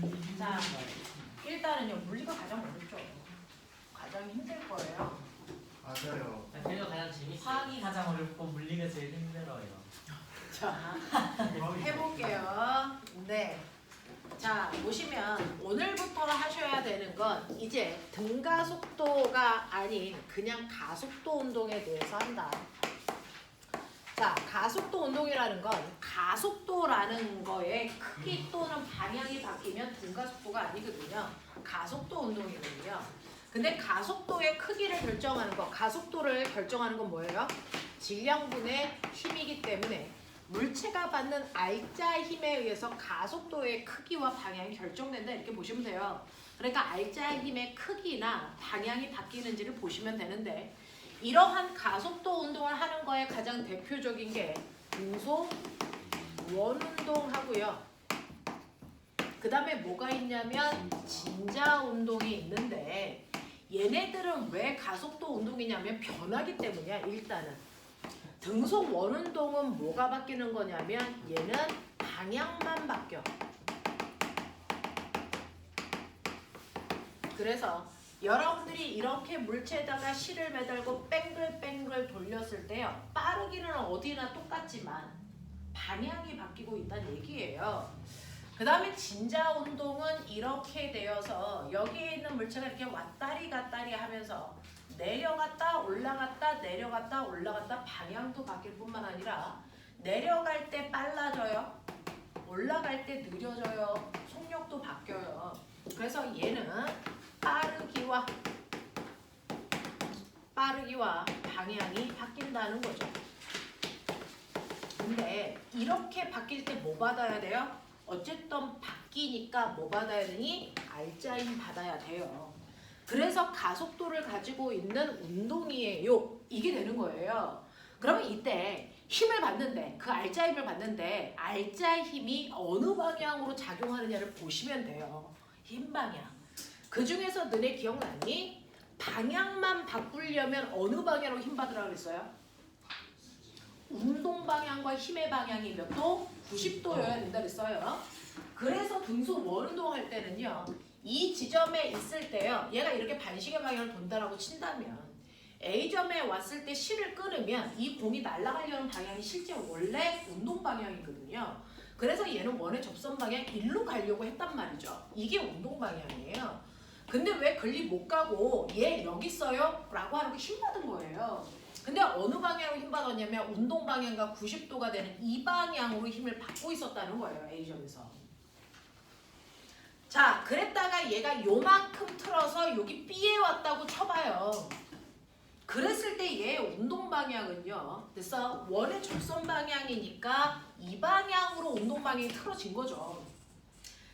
자, 일단은요, 물리가 가장 어렵죠. 가장 힘들 거예요. 맞아요. 그래도 가장 재밌어요. 화학이 가장 어렵고 물리가 제일 힘들어요. 자, 해볼게요. 네. 자, 보시면 오늘부터 하셔야 되는 건 이제 등가속도가 아닌 그냥 가속도 운동에 대해서 한다. 자, 가속도 운동이라는 건 가속도라는 거에 크기 또는 방향이 바뀌면 등가속도가 아니거든요. 가속도 운동이거든요. 근데 가속도의 크기를 결정하는 거, 가속도를 결정하는 건 뭐예요? 질량분의 힘이기 때문에 물체가 받는 R자 힘에 의해서 가속도의 크기와 방향이 결정된다 이렇게 보시면 돼요. 그러니까 R자 힘의 크기나 방향이 바뀌는지를 보시면 되는데 이러한 가속도 운동을 하는 거에 가장 대표적인 게 등속 원운동하고요. 그 다음에 뭐가 있냐면 진자 운동이 있는데 얘네들은 왜 가속도 운동이냐면 변하기 때문이야. 일단은 등속 원운동은 뭐가 바뀌는 거냐면 얘는 방향만 바뀌어. 그래서 여러분들이 이렇게 물체에다가 실을 매달고 뺑글뺑글 돌렸을 때요. 빠르기는 어디나 똑같지만 방향이 바뀌고 있다는 얘기예요. 그 다음에 진자 운동은 이렇게 되어서 여기에 있는 물체가 이렇게 왔다리 갔다리 하면서 내려갔다 올라갔다 내려갔다 올라갔다 방향도 바뀔 뿐만 아니라 내려갈 때 빨라져요. 올라갈 때 느려져요. 속력도 바뀌어요. 그래서 얘는 빠르기와 방향이 바뀐다는 거죠. 근데 이렇게 바뀔 때 뭐 받아야 돼요? 어쨌든 바뀌니까 뭐 받아야 되니? R자 힘 받아야 돼요. 그래서 가속도를 가지고 있는 운동이에요. 이게 되는 거예요. 그러면 이때 힘을 받는데 그 R자 힘을 받는데 R자 힘이 어느 방향으로 작용하느냐를 보시면 돼요. 힘 방향. 그 중에서 너네 기억나니? 방향만 바꾸려면 어느 방향으로 힘 받으라고 그랬어요? 운동 방향과 힘의 방향이 몇 도? 90도여야 된다 그랬어요. 그래서 등속 원운동 할 때는요. 이 지점에 있을 때요. 얘가 이렇게 반시계 방향을 돈다라고 친다면 A점에 왔을 때 실을 끊으면 이 공이 날아가려는 방향이 실제 원래 운동 방향이거든요. 그래서 얘는 원의 접선 방향 일로 가려고 했단 말이죠. 이게 운동 방향이에요. 근데 왜 글리 못 가고 얘 여기 있어요? 라고 하는 게 힘 받은 거예요. 근데 어느 방향으로 힘 받았냐면 운동 방향과 90도가 되는 이 방향으로 힘을 받고 있었다는 거예요. A점에서. 자, 그랬다가 얘가 요만큼 틀어서 여기 B에 왔다고 쳐봐요. 그랬을 때 얘 운동 방향은요. 그래서 원의 접선 방향이니까 이 방향으로 운동 방향이 틀어진 거죠.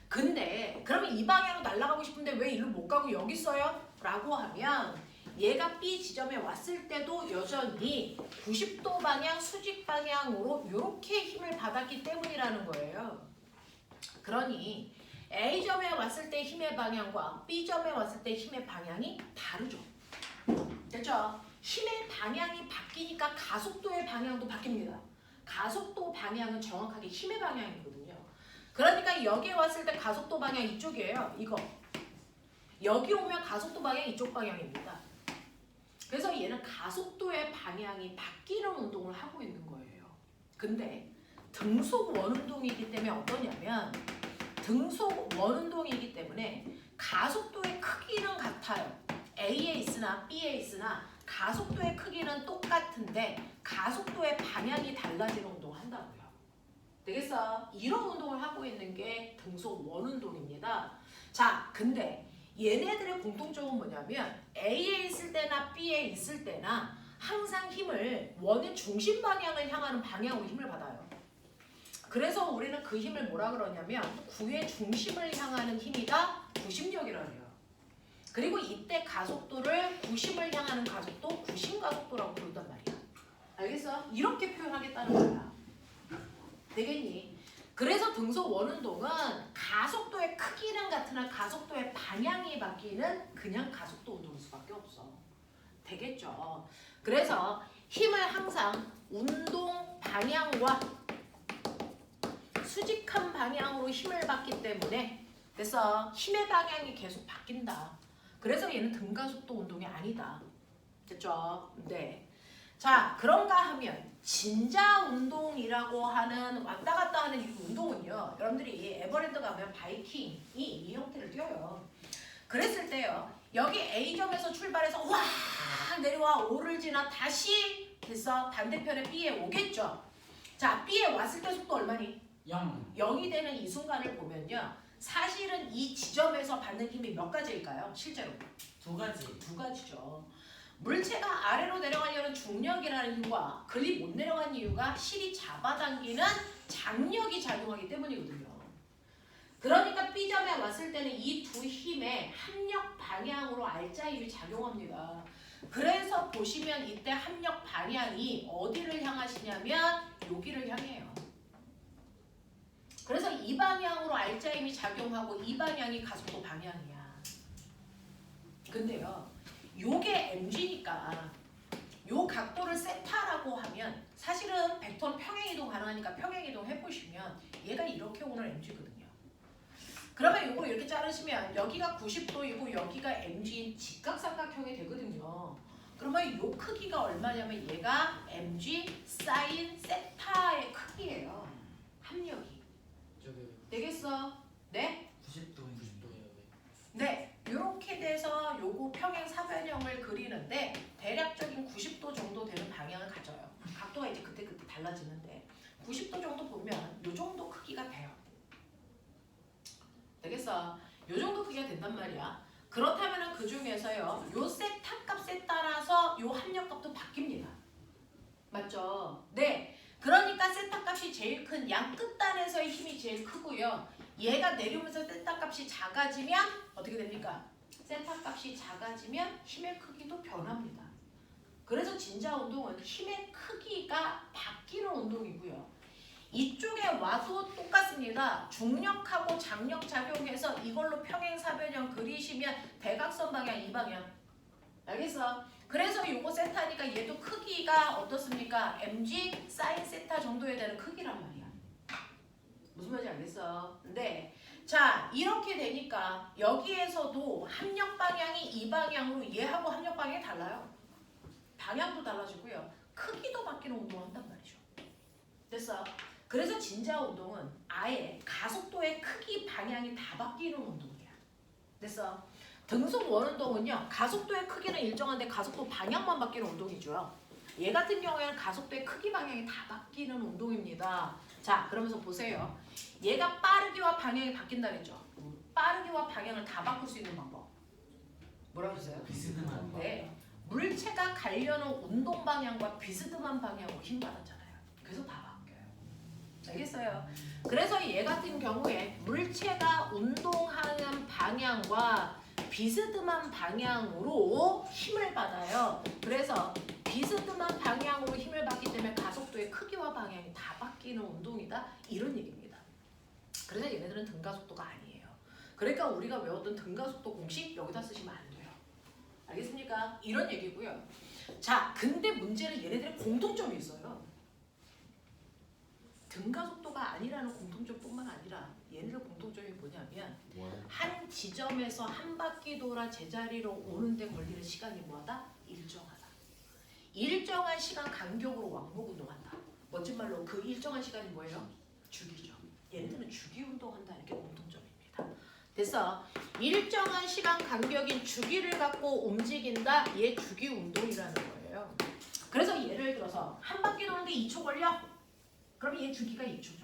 근데 그러면 이 방향으로 날아가고 싶은데 왜 이리로 못 가고 여기 있어요? 라고 하면 얘가 B 지점에 왔을 때도 여전히 90도 방향, 수직 방향으로 이렇게 힘을 받았기 때문이라는 거예요. 그러니 A점에 왔을 때 힘의 방향과 B점에 왔을 때 힘의 방향이 다르죠. 됐죠? 힘의 방향이 바뀌니까 가속도의 방향도 바뀝니다. 가속도 방향은 정확하게 힘의 방향이거든요. 그러니까 여기에 왔을 때 가속도 방향 이쪽이에요. 이거. 여기 오면 가속도 방향 이쪽 방향입니다. 그래서 얘는 가속도의 방향이 바뀌는 운동을 하고 있는 거예요. 근데 등속 원운동이기 때문에 어떠냐면 등속 원운동이기 때문에 가속도의 크기는 같아요. A에 있으나 B에 있으나 가속도의 크기는 똑같은데 가속도의 방향이 달라지는 운동을 한다고요. 되겠어? 이런 운동을 하고 있는 게 등속 원운동입니다. 자, 근데 얘네들의 공통점은 뭐냐면 A에 있을 때나 B에 있을 때나 항상 힘을 원의 중심 방향을 향하는 방향으로 힘을 받아요. 그래서 우리는 그 힘을 뭐라 그러냐면 구의 중심을 향하는 힘이다 90력이라고 해요. 그리고 이때 가속도를 구심을 향하는 가속도 구심 가속도라고 부른단 말이야. 알겠어? 이렇게 표현하겠다는 거야. 되겠니? 그래서 등속 원운동은 가속도의 크기는 같으나 가속도의 방향이 바뀌는 그냥 가속도 운동일 수밖에 없어. 되겠죠? 그래서 힘을 항상 운동 방향과 수직한 방향으로 힘을 받기 때문에 됐어. 힘의 방향이 계속 바뀐다. 그래서 얘는 등가속도 운동이 아니다. 됐죠? 네. 자, 그런가 하면 진자 운동이라고 하는 왔다 갔다 하는 이 운동은요. 여러분들이 에버랜드 가면 바이킹이 이 형태를 띄어요. 그랬을 때요. 여기 A점에서 출발해서 확 내려와 O를 지나 다시 됐어. 반대편에 B에 오겠죠. 자, B에 왔을 때 속도 얼마니? 0. 0이 되는 이 순간을 보면요. 사실은 이 지점에서 받는 힘이 몇 가지일까요? 실제로? 두 가지. 두 가지죠. 물체가 아래로 내려가려는 중력이라는 힘과 글이 못 내려간 이유가 실이 잡아당기는 장력이 작용하기 때문이거든요. 그러니까 B점에 왔을 때는 이 두 힘의 합력 방향으로 알짜힘이 작용합니다. 그래서 보시면 이때 합력 방향이 어디를 향하시냐면 여기를 향해요. 그래서 이 방향으로 알짜힘이 작용하고 이 방향이 가속도 방향이야. 근데요. 요게 mg니까 요 각도를 세타라고 하면 사실은 벡터는 평행이동 가능하니까 평행이동 해보시면 얘가 이렇게 오는 mg거든요. 그러면 요거 이렇게 자르시면 여기가 90도이고 여기가 mg인 직각삼각형이 되거든요. 그러면 요 크기가 얼마냐면 얘가 mg 사인 세타의 크기예요. 합력이. 되겠어? 네? 90도예요. 네. 이렇게 돼서 요거 평행 사변형을 그리는데 대략적인 90도 정도 되는 방향을 가져요. 각도가 이제 그때그때 달라지는데 90도 정도 보면 요 정도 크기가 돼요. 되겠어? 요 정도 크기가 된단 말이야. 그렇다면 그 중에서요. 요 세타 값에 따라서 요 합력값도 바뀝니다. 맞죠? 네. 그러니까 세타 값이 제일 큰 양 끝단에서의 힘이 제일 크고요. 얘가 내려오면서 세타 값이 작아지면 어떻게 됩니까? 세타 값이 작아지면 힘의 크기도 변합니다. 그래서 진자 운동은 힘의 크기가 바뀌는 운동이고요. 이쪽에 와도 똑같습니다. 중력하고 장력 작용해서 이걸로 평행사변형 그리시면 대각선 방향 이 방향. 알겠어? 그래서 요거 세타니까 얘도 크기가 어떻습니까? mg 사인 세타 정도에 되는 크기란 말이야. 무슨 말인지 알겠어? 네. 자, 이렇게 되니까 여기에서도 합력 방향이 이 방향으로 얘하고 합력 방향이 달라요. 방향도 달라지고요. 크기도 바뀌는 운동을 한단 말이죠. 됐어? 그래서 진자 운동은 아예 가속도의 크기 방향이 다 바뀌는 운동이야. 됐어? 등속 원운동은요. 가속도의 크기는 일정한데 가속도 방향만 바뀌는 운동이죠. 얘 같은 경우에는 가속도의 크기 방향이 다 바뀌는 운동입니다. 자, 그러면서 보세요. 얘가 빠르기와 방향이 바뀐다 그랬죠. 빠르기와 방향을 다 바꿀 수 있는 방법. 뭐라고 했어요? 비스듬한 거. 네. 물체가 가려는 운동 방향과 비스듬한 방향으로 힘 받았잖아요. 그래서 다 바뀌어요. 알겠어요? 그래서 얘 같은 경우에 물체가 운동하는 방향과 비스듬한 방향으로 힘을 받아요. 그래서 비스듬한 방향으로 힘을 받기 때문에 가속도의 크기와 방향이 다 바뀌는 운동이다. 이런 얘기입니다. 그래서 얘네들은 등가속도가 아니에요. 그러니까 우리가 외웠던 등가속도 공식 여기다 쓰시면 안 돼요. 알겠습니까? 이런 얘기고요. 자, 근데 문제는 얘네들의 공통점이 있어요. 등가속도가 아니라는 공통점뿐만 아니라 얘네들 공통점이 뭐냐면 한 지점에서 한 바퀴 돌아 제자리로 오는데 걸리는 시간이 뭐하다? 일정하다. 일정한 시간 간격으로 왕복 운동한다. 멋진 말로 그 일정한 시간이 뭐예요? 주기죠. 얘네들은 주기 운동한다는 게 공통점입니다. 됐어? 일정한 시간 간격인 주기를 갖고 움직인다. 얘 주기 운동이라는 거예요. 그래서 예를 들어서 한 바퀴 도는데 2초 걸려? 그럼 얘 주기가 2초죠.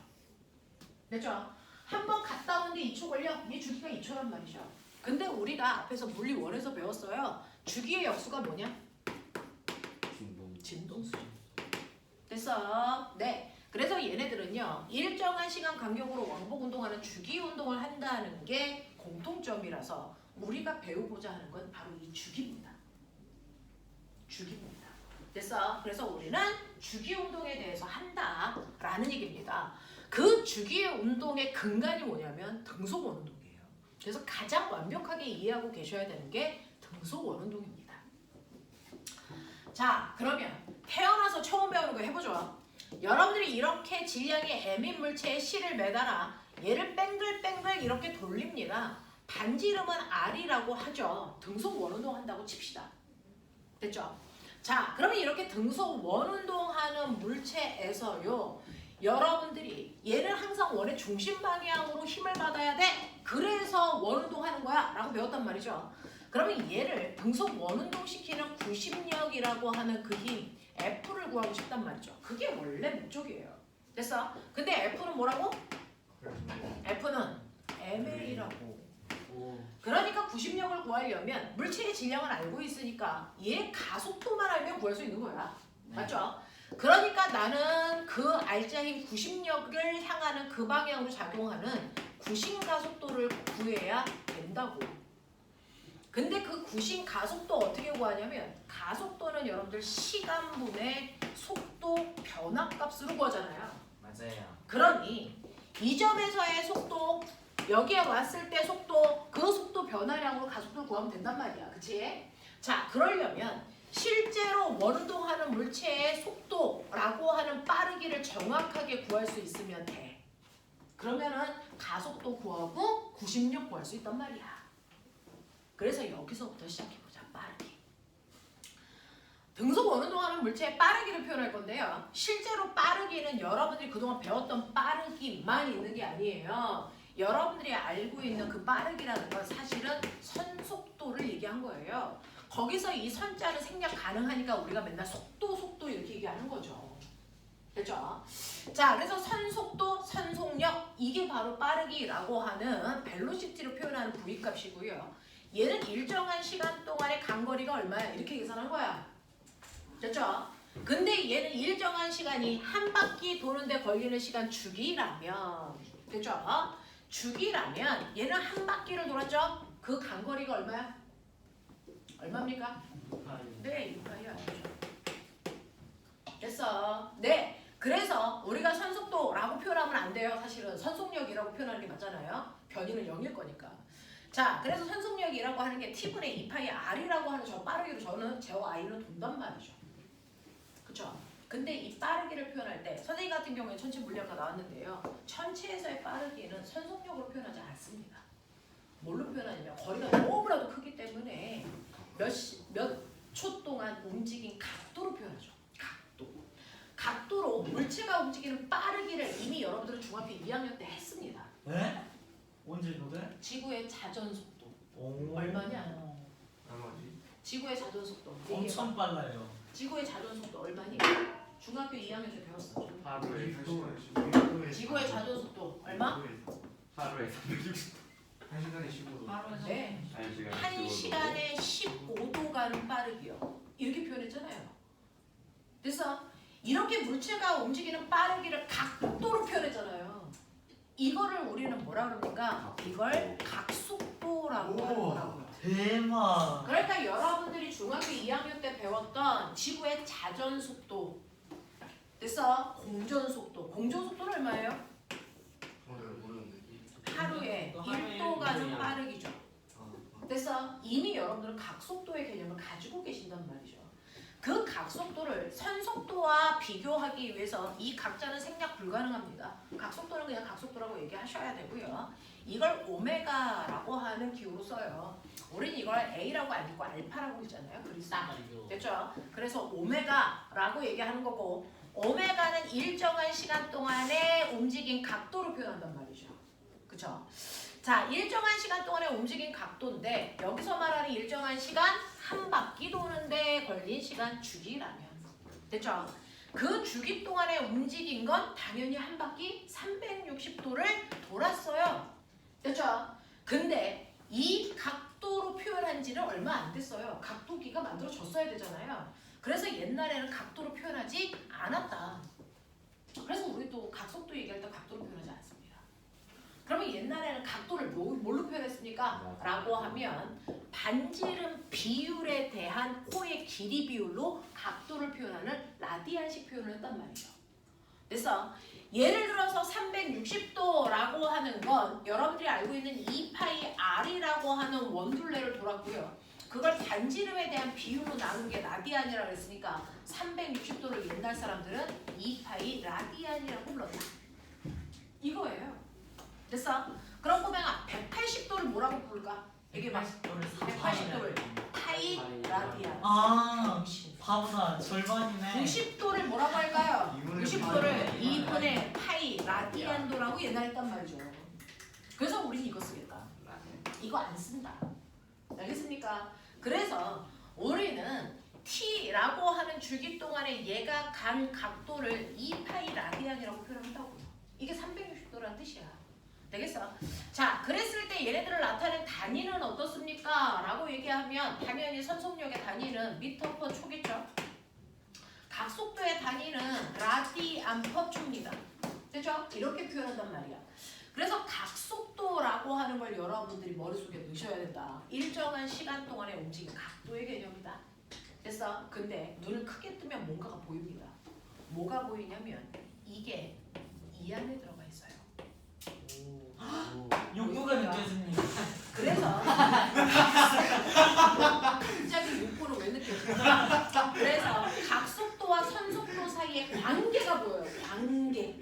됐죠? 한 번 갔다 오는데 2초 걸려? 얘 주기가 2초란 말이죠. 근데 우리가 앞에서 물리 1에서 배웠어요. 주기의 역수가 뭐냐? 진동수죠. 됐어? 네. 그래서 얘네들은요. 일정한 시간 간격으로 왕복 운동하는 주기 운동을 한다는 게 공통점이라서 우리가 배우고자 하는 건 바로 이 주기입니다. 주기입니다. 됐어? 그래서 우리는 주기 운동에 대해서 한다라는 얘기입니다. 그 주기 운동의 근간이 뭐냐면 등속 원운동이에요. 그래서 가장 완벽하게 이해하고 계셔야 되는 게 등속 원운동입니다. 자, 그러면 태어나서 처음 배우는 거 해보죠. 여러분들이 이렇게 질량이 m인 물체에 실을 매달아 얘를 뱅글뱅글 이렇게 돌립니다. 반지 이름은 R이라고 하죠. 등속 원운동 한다고 칩시다. 됐죠? 자, 그러면 이렇게 등속 원운동하는 물체에서요. 여러분들이 얘는 항상 원의 중심 방향으로 힘을 받아야 돼. 그래서 원운동하는 거야 라고 배웠단 말이죠. 그러면 얘를 등속 원운동 시키는 구심력이라고 하는 그 힘 F를 구하고 싶단 말이죠. 그게 원래 목적이에요. 됐어? 근데 F는 뭐라고? F는 mA라고. 그러니까 구심력을 구하려면 물체의 질량을 알고 있으니까 얘 가속도만 알면 구할 수 있는 거야. 맞죠? 그러니까 나는 그 알짜인 구심력을 향하는 그 방향으로 작용하는 구심 가속도를 구해야 된다고. 근데 그 구심 가속도 어떻게 구하냐면 가속도는 여러분들 시간분의 속도 변화값으로 구하잖아요. 맞아요. 그러니 이 점에서의 속도 여기에 왔을 때 속도 그 속도 변화량으로 가속도를 구하면 된단 말이야. 그치? 자, 그러려면 실제로 원운동하는 물체의 속도라고 하는 빠르기를 정확하게 구할 수 있으면 돼. 그러면은 가속도 구하고 구심력 구할 수 있단 말이야. 그래서 여기서부터 시작해보자. 빠르기. 등속 원운동하는 물체의 빠르기를 표현할 건데요. 실제로 빠르기는 여러분들이 그동안 배웠던 빠르기만 있는 게 아니에요. 여러분들이 알고 있는 그 빠르기라는 건 사실은 선속도를 얘기한 거예요. 거기서 이 선자는 생략 가능하니까 우리가 맨날 속도 이렇게 얘기하는 거죠. 됐죠? 자, 그래서 선속도, 선속력 이게 바로 빠르기라고 하는 벨로시티로 표현하는 V값이고요. 얘는 일정한 시간 동안의 간거리가 얼마야? 이렇게 계산한 거야. 됐죠? 근데 얘는 일정한 시간이 한 바퀴 도는데 걸리는 시간 주기라면 됐죠? 주기라면 얘는 한 바퀴를 돌았죠? 그 간거리가 얼마야? 얼마입니까? 네, 6파이야. 됐어. 네. 그래서 우리가 선속도라고 표현하면 안 돼요. 사실은 선속력이라고 표현하는 게 맞잖아요. 변이는 0일 거니까. 자, 그래서 선속력이라고 하는 게 T분의 2파이 R이라고 하는 저 빠르기로 저는 제와 I는 돈단 말이죠. 그쵸? 근데 이 빠르기를 표현할 때 선생님 같은 경우에 천체 물리학과 나왔는데요. 천체에서의 빠르기는 선속력으로 표현하지 않습니다. 뭘로 표현하냐면 거리가 너무나도 크기 때문에 몇 초 동안 움직인 각도로 표현하죠. 각도로 물체가 움직이는 빠르기를 이미 여러분들은 중학교 2학년 때 했습니다. 네? 언제 그게? 지구의 자전 속도 오. 얼마냐? 얼마지? 지구의 자전 속도 엄청 빨라요. 지구의 자전 속도 얼마니? 중학교 2학년 때 배웠어. 하루에 100km. 지구의 자전 속도 얼마? 하루에 360. 1시간에 15도. 네. 1시간에 1시간에 15도 가는 빠르기요. 이렇게 표현했잖아요. 그래서 이렇게 물체가 움직이는 빠르기를 각도로 표현했잖아요. 이거를 우리는 뭐라 그럽니까? 이걸 각속도라고 하는 거라고요. 대박. 그러니까 여러분들이 중학교 2학년 때 배웠던 지구의 자전 속도 됐어? 공전 속도. 공전 속도는 얼마예요? 모르는데. 하루에 또 하루에 1도 가는 1도야. 빠르기죠. 됐어? 이미 여러분들은 각속도의 개념을 가지고 계신단 말이죠. 그 각속도를 선속도와 비교하기 위해서 이 각자는 생략 불가능합니다. 각속도는 그냥 각속도라고 얘기하셔야 되고요. 이걸 오메가라고 하는 기호로 써요. 우린 이걸 A라고 안 읽고 알파라고 읽잖아요. 그래서 됐죠? 그래서 오메가라고 얘기하는 거고 오메가는 일정한 시간 동안에 움직인 각도로 표현한단 말이죠. 그쵸? 자, 일정한 시간 동안에 움직인 각도인데 여기서 말하는 일정한 시간 한 바퀴 도는데 걸린 시간 주기라면 됐죠? 그 주기 동안에 움직인 건 당연히 한 바퀴 360도를 돌았어요. 됐죠? 근데 이 각도로 표현한 지는 얼마 안 됐어요. 각도기가 만들어졌어야 되잖아요. 그래서 옛날에는 각도로 표현하지 않았다. 그래서 우리 또 각속도 얘기할 때 각도로 표현하지 않습니다. 그러면 옛날에는 각도를 뭘로 표현했습니까? 라고 하면 반지름 비율에 대한 코의 길이 비율로 각도를 표현하는 라디안식 표현을 했단 말이죠. 그래서 예를 들어서 360도라고 하는 건 여러분들이 알고 있는 2파이 R이라고 하는 원둘레를 돌았고요. 그걸 반지름에 대한 비율로 나눈 게 라디안이라고 했으니까 360도를 옛날 사람들은 2파이 라디안이라고 불렀다. 이거예요. 됐어? 그럼 보면 이게 막 180도를 파이 라디안. 아 바보다 절반이네. 90도를 뭐라고 할까요? 90도를 2분의 2분의 파이 라디안도라고 옛날에 했단 말이죠. 그래서 우린 이거 쓰겠다. 이거 안 쓴다. 알겠습니까? 그래서 우리는 t라고 하는 주기 동안에 얘가 간 각도를 2파이 라디안이라고 표현한다고요. 이게 360도라는 뜻이야. 되겠어? 자, 그랬을 때 얘네들을 나타낸 단위는 어떻습니까? 라고 얘기하면 당연히 선속력의 단위는 미터 퍼 초겠죠? 각속도의 단위는 라디안 퍼 초입니다. 됐죠? 이렇게 표현한단 말이야. 그래서 각속도라고 하는 걸 여러분들이 머릿속에 넣으셔야 된다. 일정한 시간 동안에 움직이는 각도의 개념이다. 됐어? 근데 눈을 크게 뜨면 뭔가가 보입니다. 뭐가 보이냐면 이게 이 안에 들어가 있어요. 욕구가 느껴집니다. 그래서 갑자기 욕구를 왜 느껴져요? 그래서 각속도와 선속도 사이의 관계가 보여요. 관계.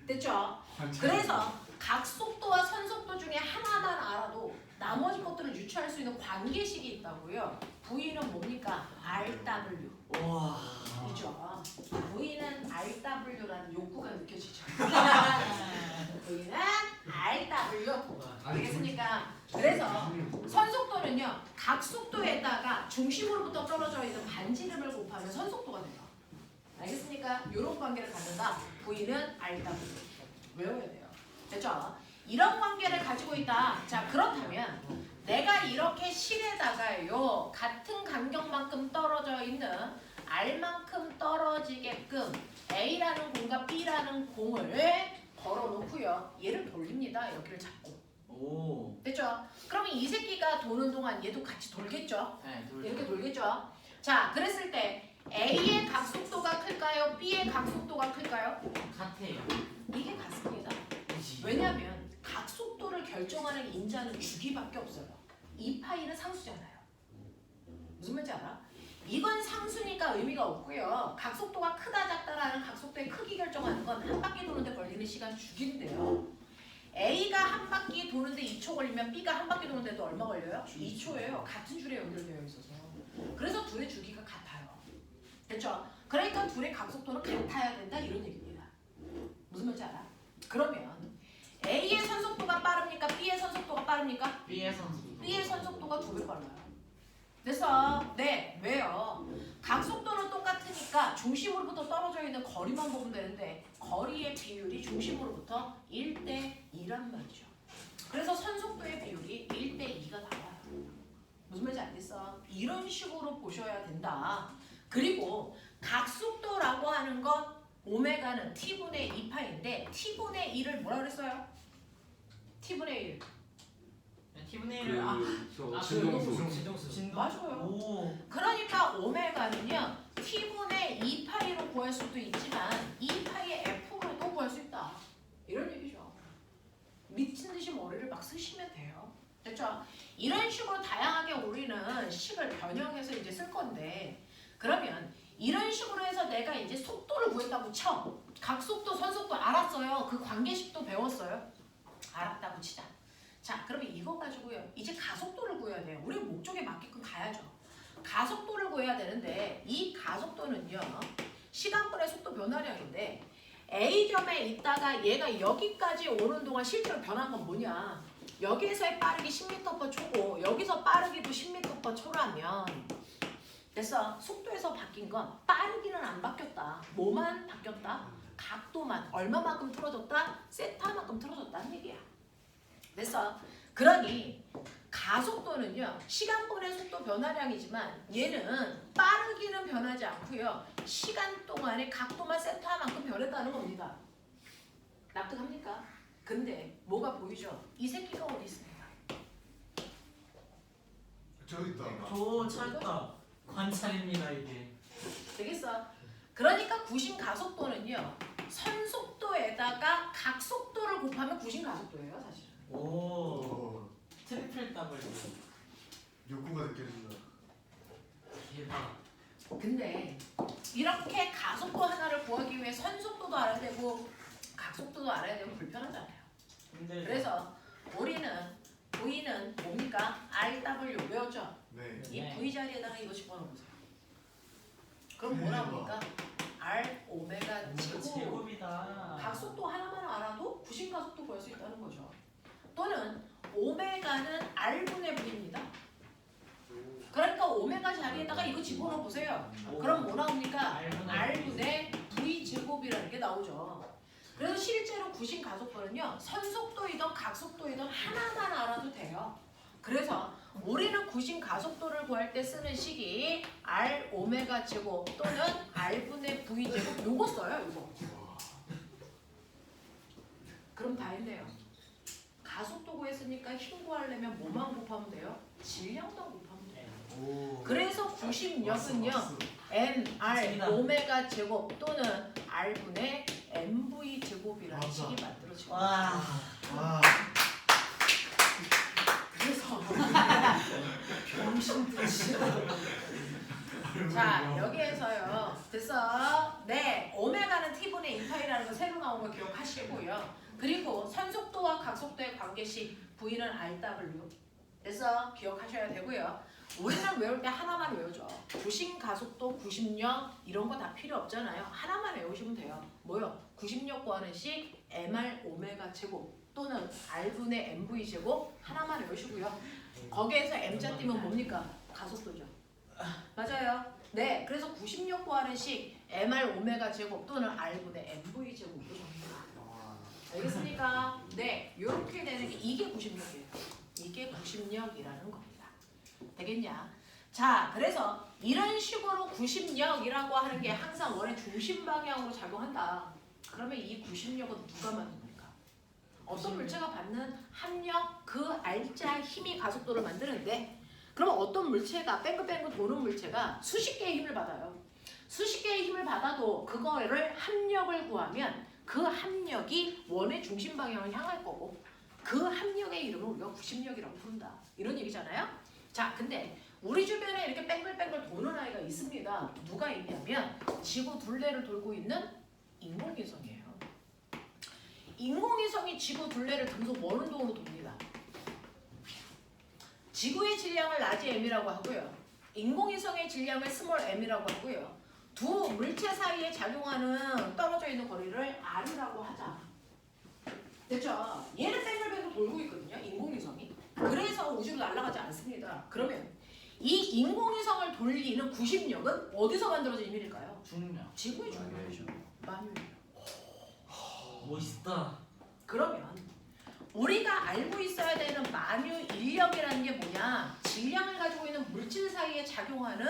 됐죠? 그래서 각속도와 선속도 중에 하나만 알아도 나머지 것들을 유추할 수 있는 관계식이 있다고요. V는 뭡니까? RW. 와. 이죠. V는 RW라는 욕구가 느껴지죠. V는 RW. 알겠습니까? 그래서 선속도는요, 각속도에다가 중심으로부터 떨어져 있는 반지름을 곱하면 선속도가 된다. 알겠습니까? 이런 관계를 갖는다. V는 RW. 외워야 돼요. 됐죠? 이런 관계를 가지고 있다. 자, 그렇다면 내가 이렇게 실에다가요, 같은 간격만큼 떨어져 있는 R만큼 떨어지게끔 A라는 공과 B라는 공을 걸어놓고요. 얘를 돌립니다. 여기를 잡고. 오. 됐죠? 그러면 이 새끼가 도는 동안 얘도 같이 돌겠죠? 네. 이렇게 돌겠죠? 자, 그랬을 때 A의 각속도가 클까요? B의 각속도가 클까요? 같아요. 이게 같습니다. 왜냐하면 각속도를 결정하는 인자는 주기밖에 없어요. 2파이는 상수잖아요. 무슨 말인지 알아? 이건 상수니까 의미가 없고요. 각속도가 크다 작다라는 각속도의 크기 결정하는 건 한 바퀴 도는데 걸리는 시간 주기인데요. A가 한 바퀴 도는데 2초 걸리면 B가 한 바퀴 도는데도 얼마 걸려요? 2초예요. 같은 줄에 연결되어 있어서. 그래서 둘의 주기가 같아요. 됐죠? 그러니까 둘의 각속도는 같아야 된다 이런 얘기입니다. 무슨 말인지 알아? 그러면 A의 선속도가 빠릅니까? B의 선속도가 빠릅니까? B의 선수. B의 선속도가 2배 빨라요. 됐어? 네. 왜요? 각속도는 똑같으니까 중심으로부터 떨어져 있는 거리만 보면 되는데 거리의 비율이 중심으로부터 1대2란 말이죠. 그래서 선속도의 비율이 1대2가 나와요. 무슨 말인지 알겠어? 이런 식으로 보셔야 된다. 그리고 각속도라고 하는 건 오메가는 t분의 2파인데 t분의 1을 뭐라 그랬어요? t분의 1. T분의 1을 진동수. 맞아요. 오. 그러니까 오메가는요 t분의 2파이로 구할 수도 있지만 2파이의 f로도 구할 수 있다. 이런 얘기죠. 미친 듯이 머리를 막 쓰시면 돼요. 됐죠? 이런 식으로 다양하게 우리는 식을 변형해서 이제 쓸 건데 그러면 이런 식으로 해서 내가 이제 속도를 구했다고 쳐. 각속도, 선속도 알았어요. 그 관계식도 배웠어요. 알았다고 치자. 자, 그러면 이거 가지고요. 이제 가속도를 구해야 돼요. 우리 목적에 맞게끔 가야죠. 가속도를 구해야 되는데 이 가속도는요. 시간분의 속도 변화량인데 A점에 있다가 얘가 여기까지 오는 동안 실제로 변한 건 뭐냐. 여기에서의 빠르기 10m/초고 여기서 빠르기도 10m/초라면 됐어. 속도에서 바뀐 건 빠르기는 안 바뀌었다. 뭐만 바뀌었다? 각도만. 얼마만큼 틀어졌다? 세타만큼 틀어졌다는 얘기야. 됐어. 그러니 가속도는요. 시간분의 속도 변화량이지만 얘는 빠르기는 변하지 않고요. 시간 동안에 각도만 세타만큼 변했다는 겁니다. 납득합니까? 근데 뭐가 보이죠? 이 새끼가 어디 있습니까? 저기 있다. 저 찾다. 관찰입니다 이게. 되겠어? 그러니까 구심 가속도는요. 선속도에다가 각속도를 곱하면 구심 가속도예요, 사실. 오. 트리플 더블. 욕구가 느껴진다. 대박. 근데 이렇게 가속도 하나를 구하기 위해 선속도도 알아야 되고 각속도도 알아야 되면 불편하잖아요. 근데 그래서 우리는 V는 뭡니까? RW 외웠죠? 네. 이 네. V 자리에다가 이거 집어넣어보세요. 그럼 뭐라 합니까? R 오메가 제곱. 제곱이다. 각속도 하나만 알아도 구심가속도 구할 수 있다는 거죠. 또는 오메가는 R분의 V입니다. 그러니까 오메가 자리에다가 이거 집어넣어 보세요. 그럼 뭐 나옵니까? R분의 V 제곱이라는 게 나오죠. 그래서 실제로 구심 가속도는요, 선속도이든 각속도이든 하나만 알아도 돼요. 그래서 우리는 구심 가속도를 구할 때 쓰는 식이 R 오메가 제곱 또는 R분의 V 제곱 요거 써요, 요거. 그럼 다 했네요. 가속도 구했으니까 힘 구하려면 뭐만 곱하면 돼요? 질량만 곱하면 돼요. 오. 그래서 구심력은요, NR 오메가 제곱 또는 R분의 MV 제곱이라는 맞아. 식이 만들어지고 와. 아. 그래서 병신듯이 자 여기에서요 됐어 네 오메가는 T분의 2파이라는 거 새로 나온 거 기억하시고요 그리고 선속도와 각속도의 관계식 V는 RW 됐어 기억하셔야 되고요 우리는 외울 때 하나만 외우죠 구심 가속도 구심력 이런 거 다 필요 없잖아요 하나만 외우시면 돼요 뭐요 구심력 구하는 식 MR 오메가 제곱 또는 R분의 MV 제곱 하나만 외우시고요 거기에서 M자 띄면 뭡니까? 가속도죠. 맞아요. 네, 그래서 구심력 구하는 식 MR 오메가 제곱 또는 R분의 MV 제곱으로 정리합니다. 알겠습니까? 네, 이렇게 되는 게 이게 구심력이에요. 이게 구심력이라는 겁니다. 되겠냐? 자, 그래서 이런 식으로 구심력이라고 하는 게 항상 원의 중심 방향으로 작용한다. 그러면 이 구심력은 누가 만듭니까? 어떤 물체가 받는 합력 그 알짜 힘이 가속도를 만드는데 그럼 어떤 물체가 뺑글뺑글 도는 물체가 수십 개의 힘을 받아요. 수십 개의 힘을 받아도 그거를 합력을 구하면 그 합력이 원의 중심 방향을 향할 거고 그 합력의 이름을 우리가 구심력이라고 부른다. 이런 얘기잖아요. 자, 근데 우리 주변에 이렇게 뺑글뺑글 도는 아이가 있습니다. 누가 있냐면 지구 둘레를 돌고 있는 인공위성이에요. 인공위성이 지구 둘레를 등속 원운동으로 돕니다. 지구의 질량을 라지 m이라고 하고요. 인공위성의 질량을 스몰 m이라고 하고요. 두 물체 사이에 작용하는 떨어져 있는 거리를 r이라고 하자. 됐죠? 얘는 뺑글뺑글 돌고 있거든요. 인공위성이. 그래서 우주로 날아가지 않습니다. 그러면 이 인공위성을 돌리는 구심력은 어디서 만들어진 힘일까요? 중력. 지구의 중력이죠. 만유력. 멋있다. 그러면 우리가 알고 있어야 되는 만유인력이라는 게 뭐냐? 질량을 가지고 있는 물질 사이에 작용하는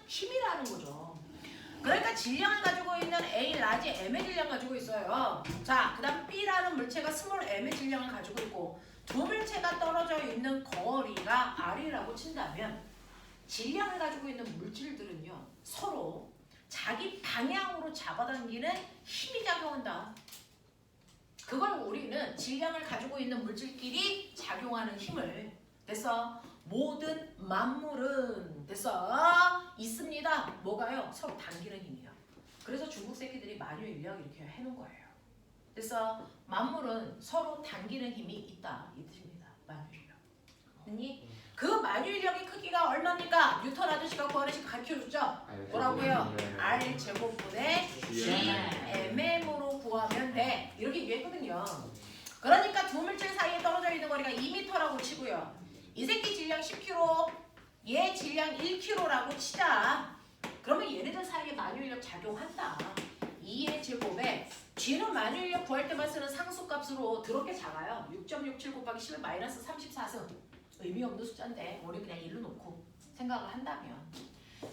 힘이라는 거죠. 그러니까 질량을 가지고 있는 A 라지 M의 질량 가지고 있어요. 자, 그 다음 B라는 물체가 스몰 M의 질량을 가지고 있고 두 물체가 떨어져 있는 거리가 R이라고 친다면 질량을 가지고 있는 물질들은요. 서로 자기 방향으로 잡아당기는 힘이 작용한다. 그걸 우리는 질량을 가지고 있는 물질끼리 작용하는 힘을 됐어? 모든 만물은 됐어? 있습니다. 뭐가요? 서로 당기는 힘이요. 그래서 중국 새끼들이 만유인력 이렇게 해놓은 거예요. 됐어? 만물은 서로 당기는 힘이 있다. 이 뜻입니다. 만유인력. 됐니? 그 만유인력의 크기가 얼마입니까? 뉴턴 아저씨가 구하는 식 가르쳐줬죠? 뭐라고요? R 제곱분의 GMM으로 구하면 돼. 이렇게 얘기했거든요. 그러니까 두 물질 사이에 떨어져 있는 거리가 2m라고 치고요. 이 새끼 질량 10kg, 얘 질량 1kg라고 치자. 그러면 얘네들 사이에 만유인력 작용한다. 2의 제곱에 G는 만유인력 구할 때만 쓰는 상수값으로 더럽게 작아요. 6.67 곱하기 10의 마이너스 34승. 의미 없는 숫자인데 우리 그냥 1로 놓고 생각을 한다면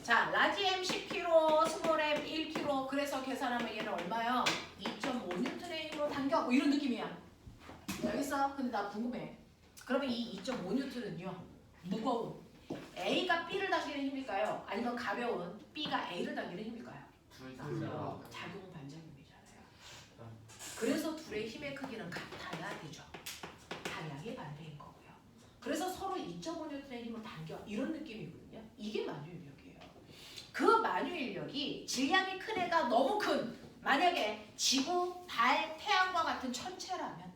자, 라지 M 10kg, 스몰 M 1kg 그래서 계산하면 얘는 얼마요? 2.5N의 힘으로 당겨 뭐 이런 느낌이야. 알겠어? 근데 나 궁금해. 그러면 이 2.5N은요 무거운 A가 B를 당기는 힘일까요? 아니면 가벼운 B가 A를 당기는 힘일까요? 둘 다. 작용 반작용이잖아요. 그래서 둘의 힘의 크기는 같아야 되죠. 방향이 반대인 거고요. 그래서 서로 2.5N의 힘을 당겨 이런 느낌이거든요. 이게 만유인력이에요. 그 만유인력이 질량이 큰 애가 너무 큰 만약에 지구, 달, 태양과 같은 천체라면